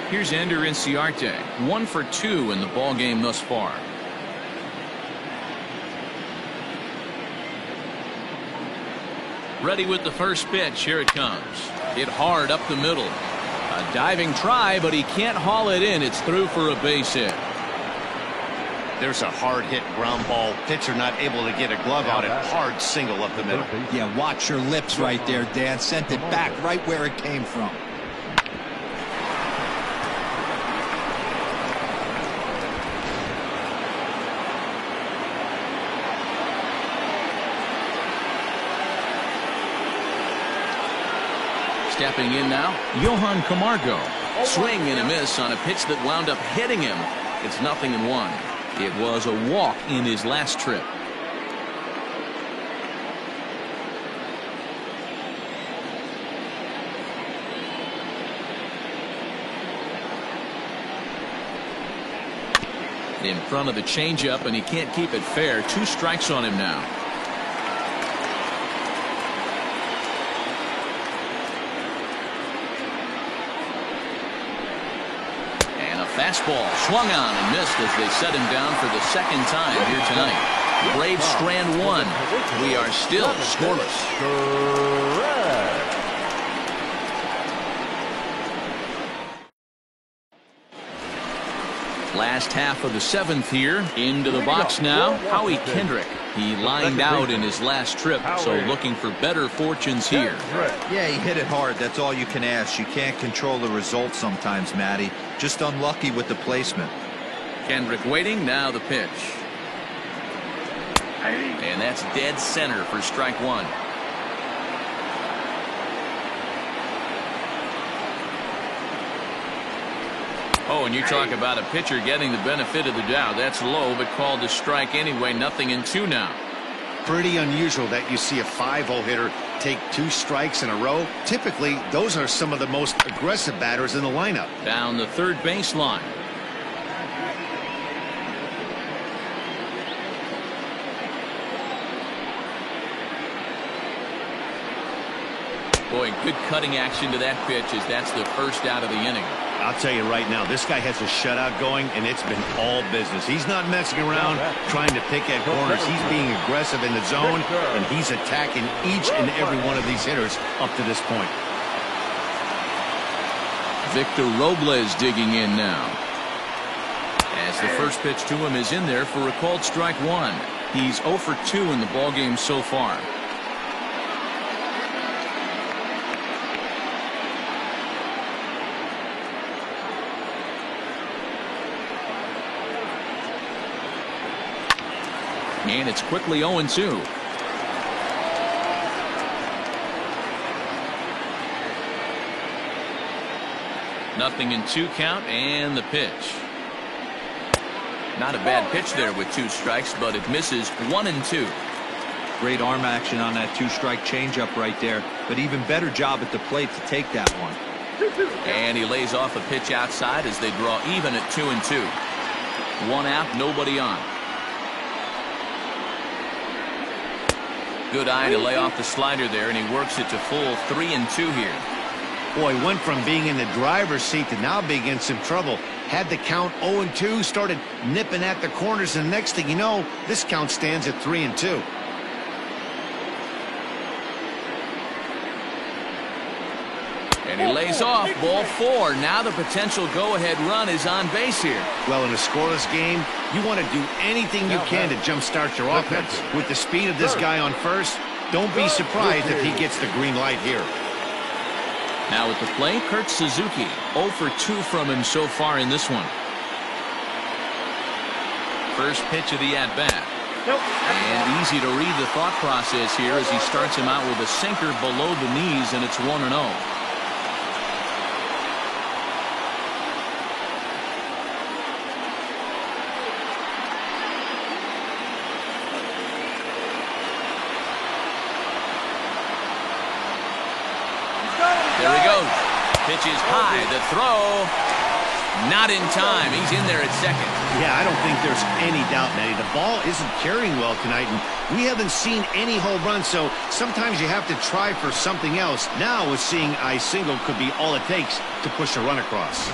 Here's Ender Inciarte, 1 for 2 in the ball game thus far. Ready with the first pitch. Here it comes. Hit hard up the middle. A diving try, but he can't haul it in. It's through for a base hit. There's a hard hit ground ball. Pitcher not able to get a glove on it. Hard single up the middle. Yeah, watch your lips right there, Dan. Sent it back right where it came from. Stepping in now, Johan Camargo. Swing and a miss on a pitch that wound up hitting him. It's 0-1. It was a walk in his last trip. In front of the changeup, and he can't keep it fair. 2 strikes on him now. Fastball swung on and missed as they set him down for the second time here tonight. Braves strand 1. We are still scoreless. Last half of the 7th here. Into the box now, Howie Kendrick. He lined out in his last trip, so looking for better fortunes here. Yeah, he hit it hard. That's all you can ask. You can't control the result sometimes, Matty. Just unlucky with the placement. Kendrick waiting. Now the pitch. And that's dead center for strike 1. Oh, and you talk about a pitcher getting the benefit of the doubt. That's low, but called a strike anyway. 0-2 now. Pretty unusual that you see a 5-0 hitter take 2 strikes in a row. Typically, those are some of the most aggressive batters in the lineup. Down the third baseline. Boy, good cutting action to that pitch as that's the first out of the inning. I'll tell you right now, this guy has a shutout going, and it's been all business. He's not messing around trying to pick at corners. He's being aggressive in the zone, and he's attacking each and every one of these hitters up to this point. Victor Robles digging in now. As the first pitch to him is in there for a called strike 1. He's 0 for 2 in the ballgame so far. And it's quickly 0-2. Nothing in 2 count, and the pitch. Not a bad pitch there with 2 strikes, but it misses 1-2. Great arm action on that 2-strike changeup right there, but even better job at the plate to take that one. And he lays off a pitch outside as they draw even at 2-2. 1 out, nobody on. Good eye to lay off the slider there, and he works it to full 3-2 here. Boy, went from being in the driver's seat to now being in some trouble. Had the count 0-2, started nipping at the corners, and next thing you know, this count stands at 3-2. And he lays off, ball 4. Now the potential go-ahead run is on base here. Well, in a scoreless game, you want to do anything you can to jumpstart your offense. With the speed of this guy on first, don't be surprised if he gets the green light here. Now at the plate, Kurt Suzuki. 0 for 2 from him so far in this one. First pitch of the at-bat. And easy to read the thought process here as he starts him out with a sinker below the knees, and it's 1-0. There he goes. Pitch is high. The throw. Not in time. He's in there at second. Yeah, I don't think there's any doubt, Matty. The ball isn't carrying well tonight, and we haven't seen any home runs, so sometimes you have to try for something else. Now, with seeing I single could be all it takes to push a run across.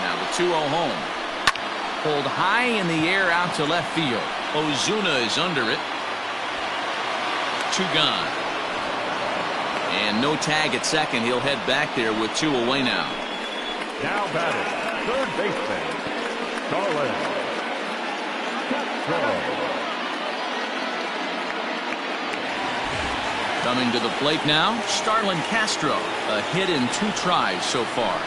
Now the 2-0 home. Pulled high in the air out to left field. Ozuna is under it. 2 gone. And no tag at second. He'll head back there with 2 away now. Now batting, third baseman, Starlin Castro. Coming to the plate now, Starlin Castro. A hit in 2 tries so far.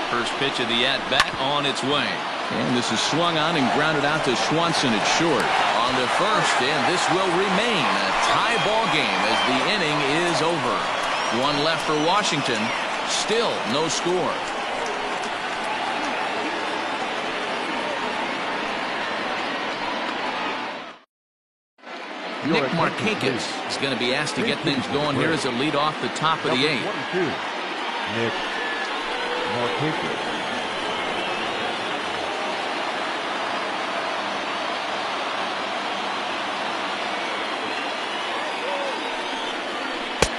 First pitch of the at-bat on its way. And this is swung on and grounded out to Swanson at short. On to first, and this will remain a tie ball game as the inning is over. 1 left for Washington. Still no score. Nick Markakis is going to be asked to get things going here as a lead off the top of the 8th. Nick Markakis.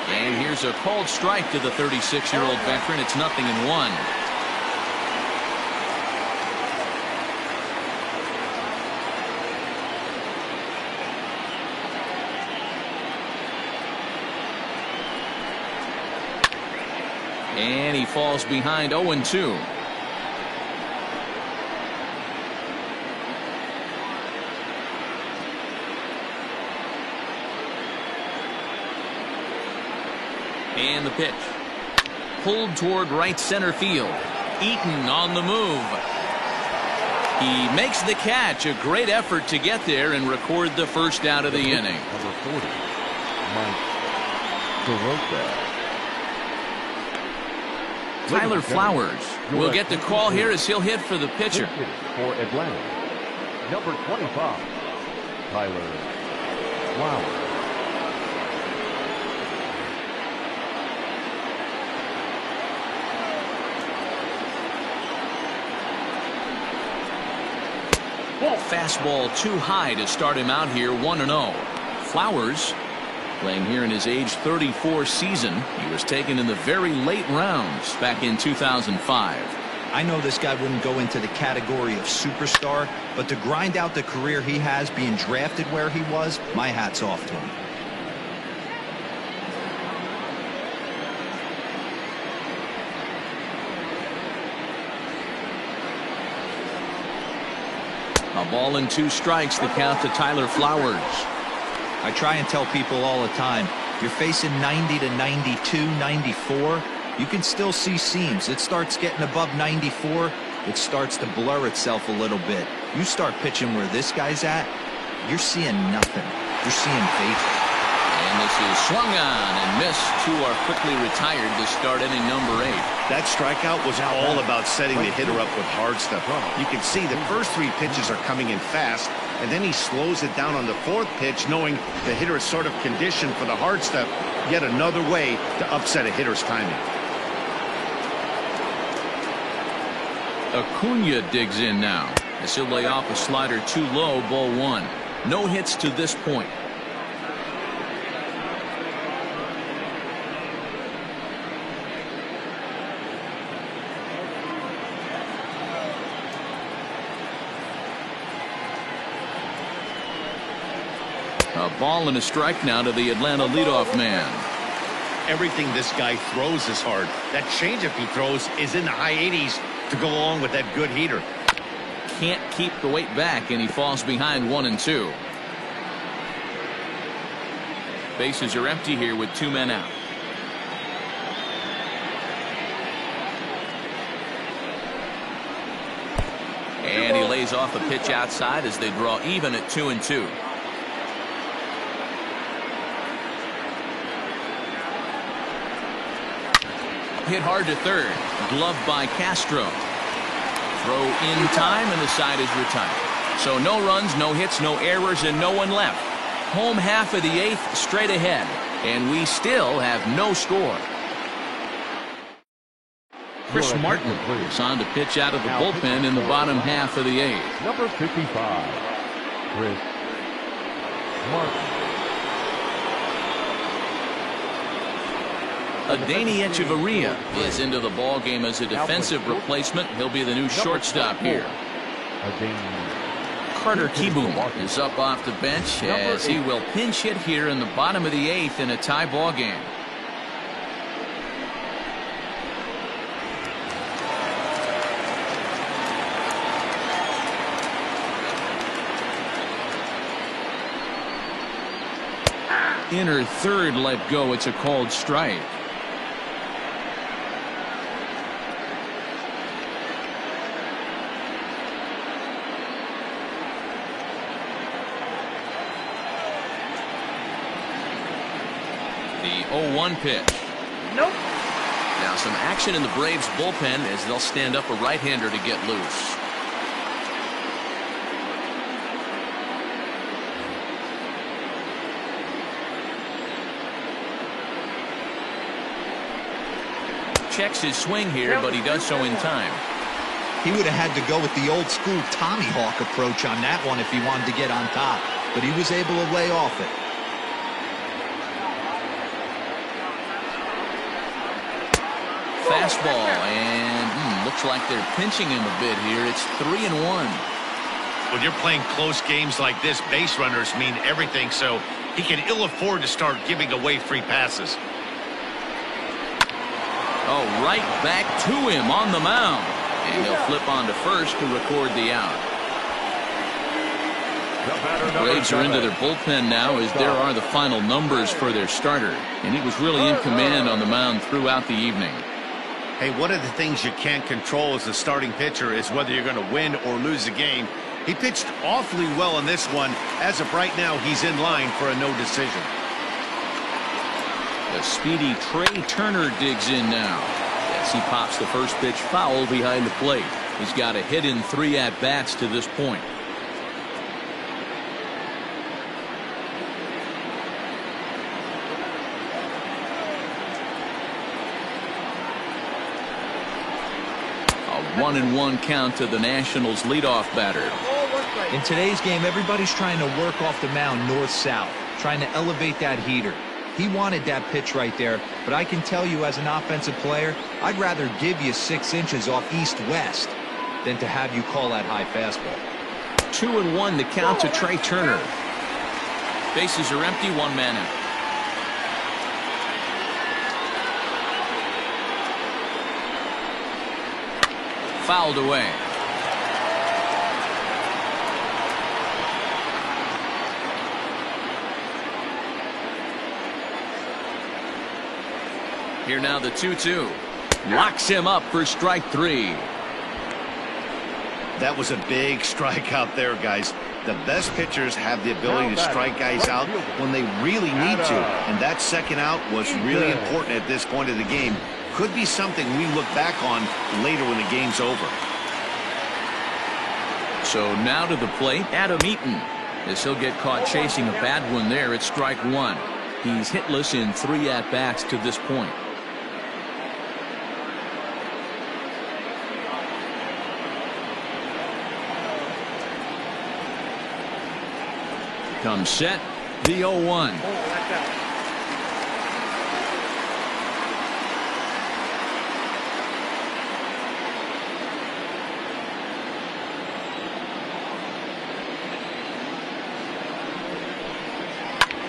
And here's a called strike to the 36-year-old veteran. It's 0-1. And he falls behind 0-2. And the pitch. Pulled toward right center field. Eaton on the move. He makes the catch. A great effort to get there and record the first out of the inning. Number 40, Mike Soroka. Tyler Flowers will get the call here as he'll hit for the pitcher. For Atlanta, number 25, Tyler Flowers. Fastball too high to start him out here. 1-0. Flowers playing here in his age 34 season. He was taken in the very late rounds back in 2005. I know this guy wouldn't go into the category of superstar, but to grind out the career he has being drafted where he was, my hat's off to him. A ball and 2 strikes, the count to Tyler Flowers. I try and tell people all the time, you're facing 90 to 92, 94. You can still see seams. It starts getting above 94. It starts to blur itself a little bit. You start pitching where this guy's at, you're seeing nothing. You're seeing vapor. And this is swung on and missed. 2 are quickly retired to start inning number 8. That strikeout was all about setting the hitter up with hard stuff. You can see the first 3 pitches are coming in fast, and then he slows it down on the 4th pitch, knowing the hitter is sort of conditioned for the hard stuff. Yet another way to upset a hitter's timing. Acuna digs in now as he'll lay off a slider too low. Ball 1. No hits to this point. A ball and a strike now to the Atlanta leadoff man. Everything this guy throws is hard. That changeup he throws is in the high 80s to go along with that good heater. Can't keep the weight back, and he falls behind 1-2. Bases are empty here with 2 men out. And he lays off a pitch outside as they draw even at 2-2. Hit hard to third. Gloved by Castro. Throw in time, and the side is retired. So no runs, no hits, no errors, and no one left. Home half of the 8th, straight ahead. And we still have no score. Chris Martin is on to pitch out of the bullpen in the bottom half of the 8th. Number 55, Chris Martin. Adeiny Echeverria is into the ball game as a defensive replacement. He'll be the new shortstop here. Carter Kieboom is up off the bench as he will pinch hit here in the bottom of the 8th in a tie ball game. Inner third let go. It's a called strike. The 0-1 pitch. Nope. Now some action in the Braves bullpen as they'll stand up a right-hander to get loose. Checks his swing here, but he does so in time. He would have had to go with the old school Tommy Hawk approach on that one if he wanted to get on top, but he was able to lay off it. Fastball, and looks like they're pinching him a bit here. It's 3-1. When you're playing close games like this, base runners mean everything, so he can ill afford to start giving away free passes. Oh, right back to him on the mound. And he'll flip on to first to record the out. The Braves are into their bullpen now as there are the final numbers for their starter. And he was really in command on the mound throughout the evening. Hey, one of the things you can't control as a starting pitcher is whether you're going to win or lose a game. He pitched awfully well in this one. As of right now, he's in line for a no decision. The speedy Trey Turner digs in now. As he pops the first pitch foul behind the plate. He's got a hit in 3 at-bats to this point. A 1-1 count to the Nationals leadoff batter. In today's game, everybody's trying to work off the mound north-south, trying to elevate that heater. He wanted that pitch right there, but I can tell you as an offensive player, I'd rather give you 6 inches off east-west than to have you call that high fastball. 2-1 the count to Trey Turner. Bases are empty, 1 man out. Fouled away. Here now the 2-2. Locks him up for strike 3. That was a big strikeout there, guys. The best pitchers have the ability to strike guys out when they really need to. And that second out was really important at this point of the game. Could be something we look back on later when the game's over. So now to the plate, Adam Eaton. As he'll get caught chasing a bad one there at strike 1. He's hitless in 3 at-bats to this point. Comes set, the 0-1.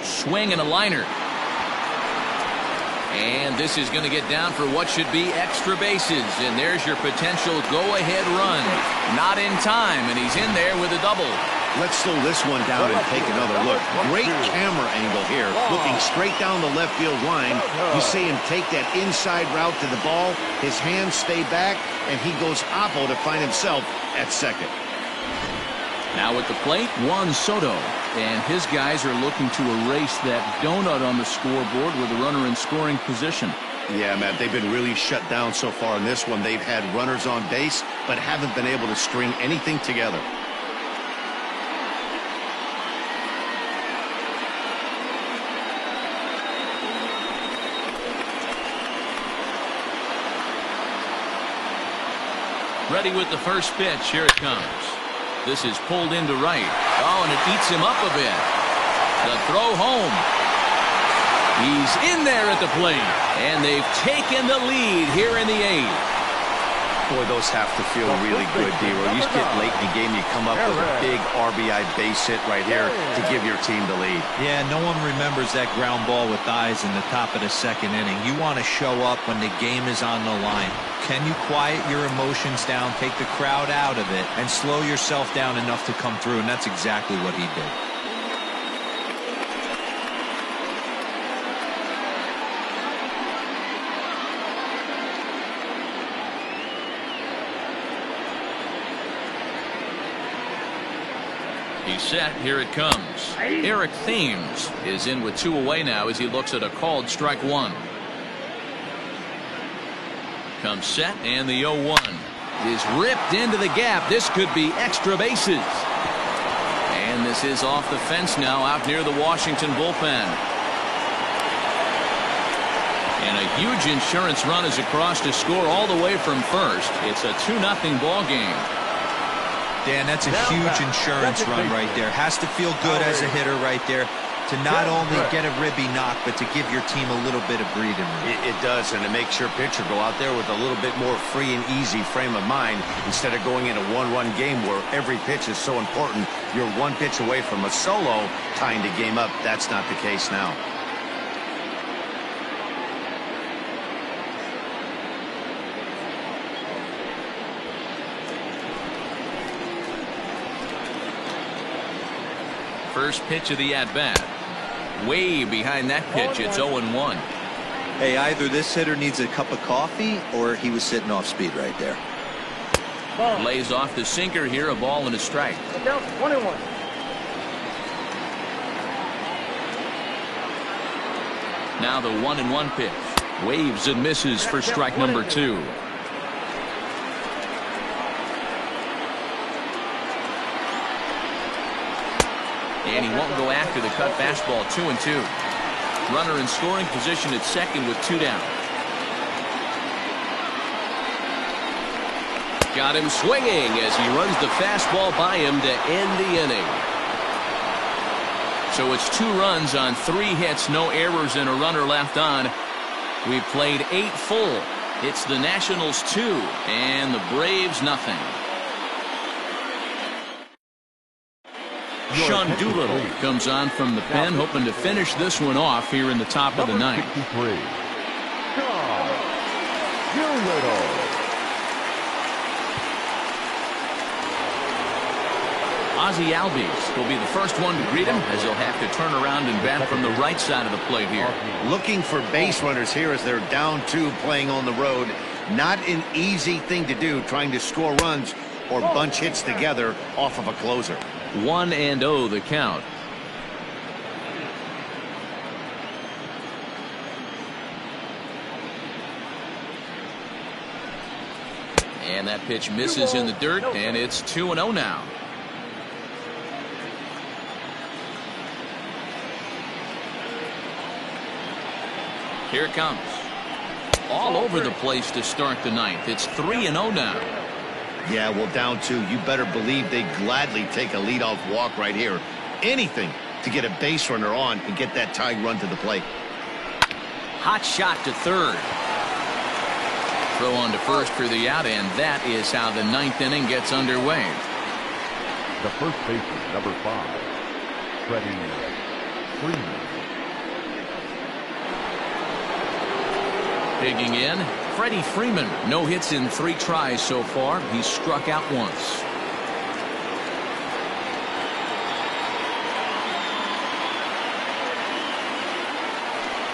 Swing and a liner. And this is going to get down for what should be extra bases. And there's your potential go-ahead run. Not in time, and he's in there with a double. Let's slow this one down and take another look. Great camera angle here, looking straight down the left field line. You see him take that inside route to the ball. His hands stay back, and he goes oppo to find himself at second. Now at the plate, Juan Soto. And his guys are looking to erase that donut on the scoreboard with a runner in scoring position. Yeah, Matt, they've been really shut down so far in this one. They've had runners on base, but haven't been able to string anything together. Ready with the first pitch. Here it comes. This is pulled into right. Oh, and it eats him up a bit. The throw home. He's in there at the plate. And they've taken the lead here in the 8th. Boy, those have to feel really good, D-Roy. You get late in the game, you come up with a big RBI base hit right here to give your team the lead. Yeah, no one remembers that ground ball with eyes in the top of the second inning. You want to show up when the game is on the line. Can you quiet your emotions down, take the crowd out of it, and slow yourself down enough to come through? And that's exactly what he did. He's set. Here it comes. Eric Thames is in with 2 away now as he looks at a called strike 1. Comes set, and the 0-1 is ripped into the gap. This could be extra bases. And this is off the fence now out near the Washington bullpen. And a huge insurance run is across to score all the way from first. It's a 2-0 ball game. Dan, that's a huge insurance run right there. Has to feel good as a hitter right there to not only get a ribby knock, but to give your team a little bit of breathing room. It does, and it makes your pitcher go out there with a little bit more free and easy frame of mind instead of going in a one-run game where every pitch is so important. You're one pitch away from a solo tying the game up. That's not the case now. First pitch of the at-bat. Way behind that pitch. It's 0-1. Hey, either this hitter needs a cup of coffee or he was sitting off speed right there. Lays off the sinker here. A ball and a strike. 1-1. Now the 1-1 pitch. Waves and misses for strike number 2. And he won't go after the cut fastball. 2-2. Runner in scoring position at second with 2 down. Got him swinging as he runs the fastball by him to end the inning. So it's 2 runs on 3 hits, no errors, and a runner left on. We've played 8 full. It's the Nationals 2 and the Braves nothing. Sean Doolittle comes on from the pen, hoping to finish this one off here in the top of the 9th. 63, Sean Doolittle. Ozzie Albies will be the first one to greet him as he'll have to turn around and bat from the right side of the plate here. Looking for base runners here as they're down 2 playing on the road. Not an easy thing to do, trying to score runs or bunch hits together off of a closer. 1-0 the count. And that pitch misses in the dirt, and it's 2-0 now. Here it comes. All over the place to start the 9th. It's 3-0 now. Yeah, well, down 2, you better believe they'd gladly take a leadoff walk right here. Anything to get a base runner on and get that tying run to the plate. Hot shot to third. Throw on to first for the out, and that is how the 9th inning gets underway. The first baseman, number 5, Freddie Freeman. Digging in, Freddie Freeman. No hits in 3 tries so far. He's struck out once.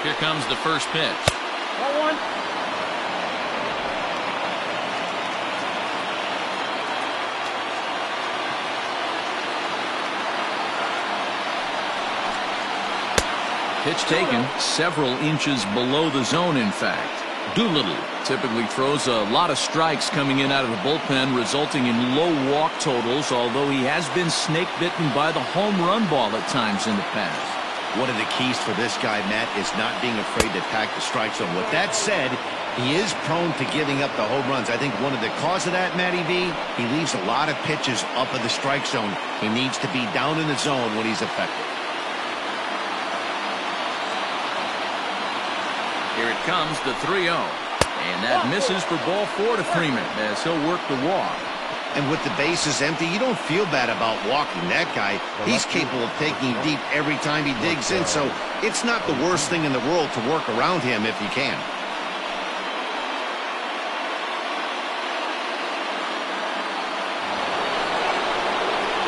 Here comes the first pitch. Ball one. Pitch taken several inches below the zone, in fact. Doolittle typically throws a lot of strikes coming in out of the bullpen, resulting in low walk totals, although he has been snake bitten by the home run ball at times in the past. One of the keys for this guy, Matt, is not being afraid to attack the strike zone. With that said, he is prone to giving up the home runs. I think one of the cause of that, Matty V, he leaves a lot of pitches up in the strike zone. He needs to be down in the zone when he's effective. Here it comes, the 3-0. And that misses for ball 4 to Freeman as he'll work the walk. And with the bases empty, you don't feel bad about walking that guy. He's capable of taking deep every time he digs in, so it's not the worst thing in the world to work around him if you can.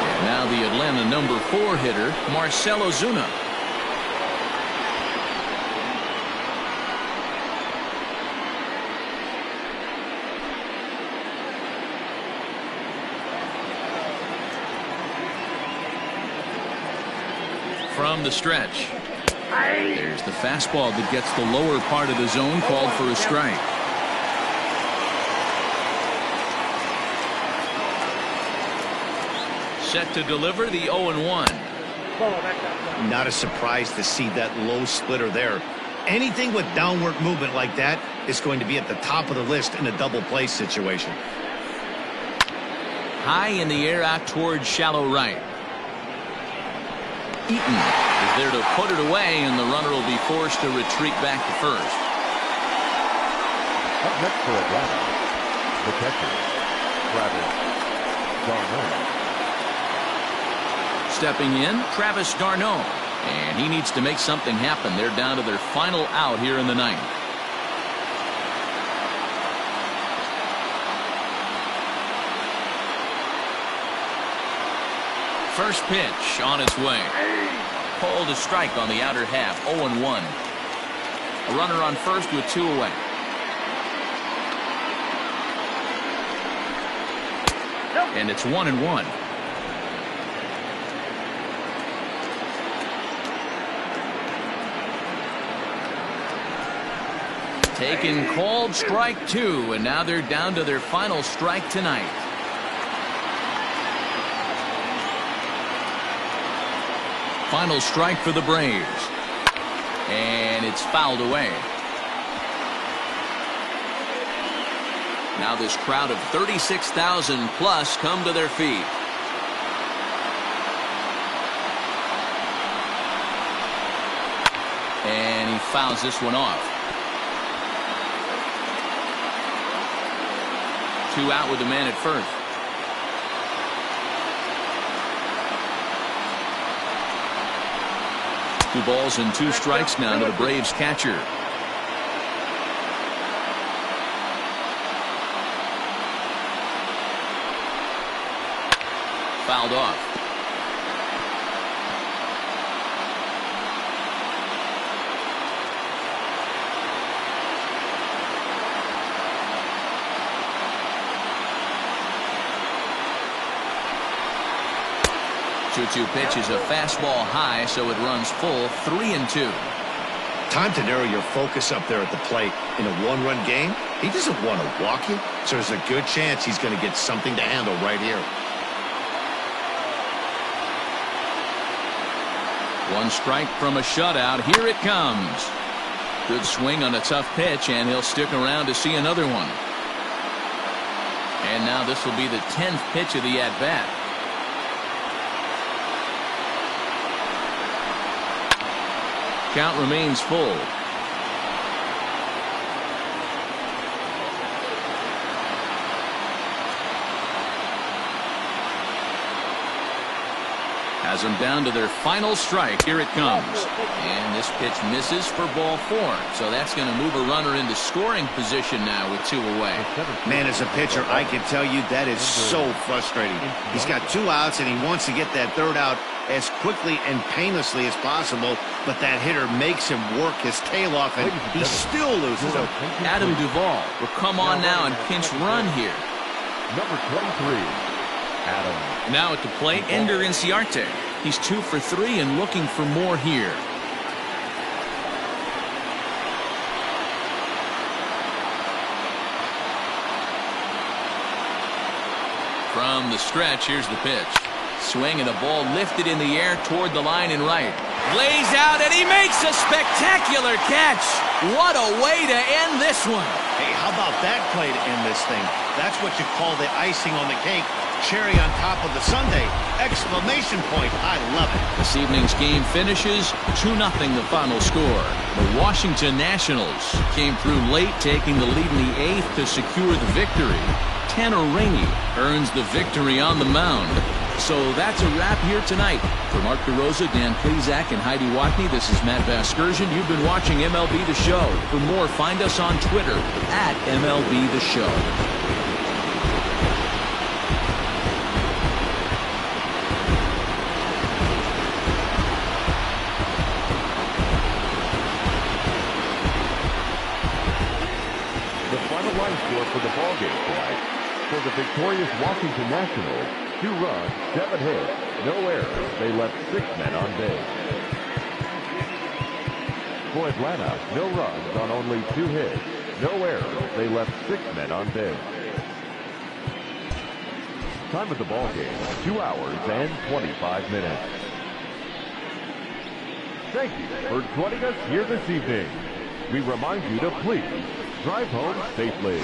And now the Atlanta number 4 hitter, Marcell Ozuna. From the stretch. There's the fastball that gets the lower part of the zone, called for a strike. Set to deliver the 0-1. Not a surprise to see that low splitter there. Anything with downward movement like that is going to be at the top of the list in a double play situation. High in the air out towards shallow right. Eaton is there to put it away, and the runner will be forced to retreat back to first. Up next for Atlanta, the catcher, Travis d'Arnaud. Stepping in, Travis d'Arnaud. And he needs to make something happen. They're down to their final out here in the ninth. First pitch on its way. Called a strike on the outer half. 0-1. A runner on first with 2 away. And it's 1-1. Taken, called strike 2, and now they're down to their final strike tonight. Final strike for the Braves. And it's fouled away. Now this crowd of 36,000 plus come to their feet. And he fouls this one off. 2 out with the man at first. 2 balls and 2 strikes now to the Braves catcher. Fouled off. Two pitch is a fastball high, so it runs full. 3-2. Time to narrow your focus up there at the plate. In a one-run game, he doesn't want to walk you, so there's a good chance he's going to get something to handle right here. 1 strike from a shutout. Here it comes. Good swing on a tough pitch, and he'll stick around to see another one. And now this will be the 10th pitch of the at-bat. Count remains full. Has them down to their final strike. Here it comes. And this pitch misses for ball 4. So that's going to move a runner into scoring position now with 2 away. Man, as a pitcher, I can tell you that is so frustrating. He's got 2 outs and he wants to get that 3rd out as quickly and painlessly as possible, but that hitter makes him work his tail off, and he still loses him. Adam Duvall will come on now and pinch run here. Number 23, Adam. Now at the plate, Ender Inciarte. He's 2 for 3 and looking for more here. From the stretch, here's the pitch. Swing and the ball lifted in the air toward the line and right. Lays out and he makes a spectacular catch. What a way to end this one. Hey, how about that play to end this thing? That's what you call the icing on the cake. Cherry on top of the sundae. Exclamation point. I love it. This evening's game finishes 2-0 the final score. The Washington Nationals came through late, taking the lead in the 8th to secure the victory. Tanner Rainey earns the victory on the mound. So that's a wrap here tonight. For Mark DeRosa, Dan Plesac, and Heidi Watney, this is Matt Vasgersian. You've been watching MLB The Show. For more, find us on Twitter at MLB The Show. The final line score for the ballgame tonight. For the victorious Washington Nationals, 2 runs, 7 hits, no errors. They left 6 men on base. For Atlanta, no runs on only 2 hits, no errors. They left 6 men on base. Time of the ballgame, 2 hours and 25 minutes. Thank you for joining us here this evening. We remind you to please drive home safely.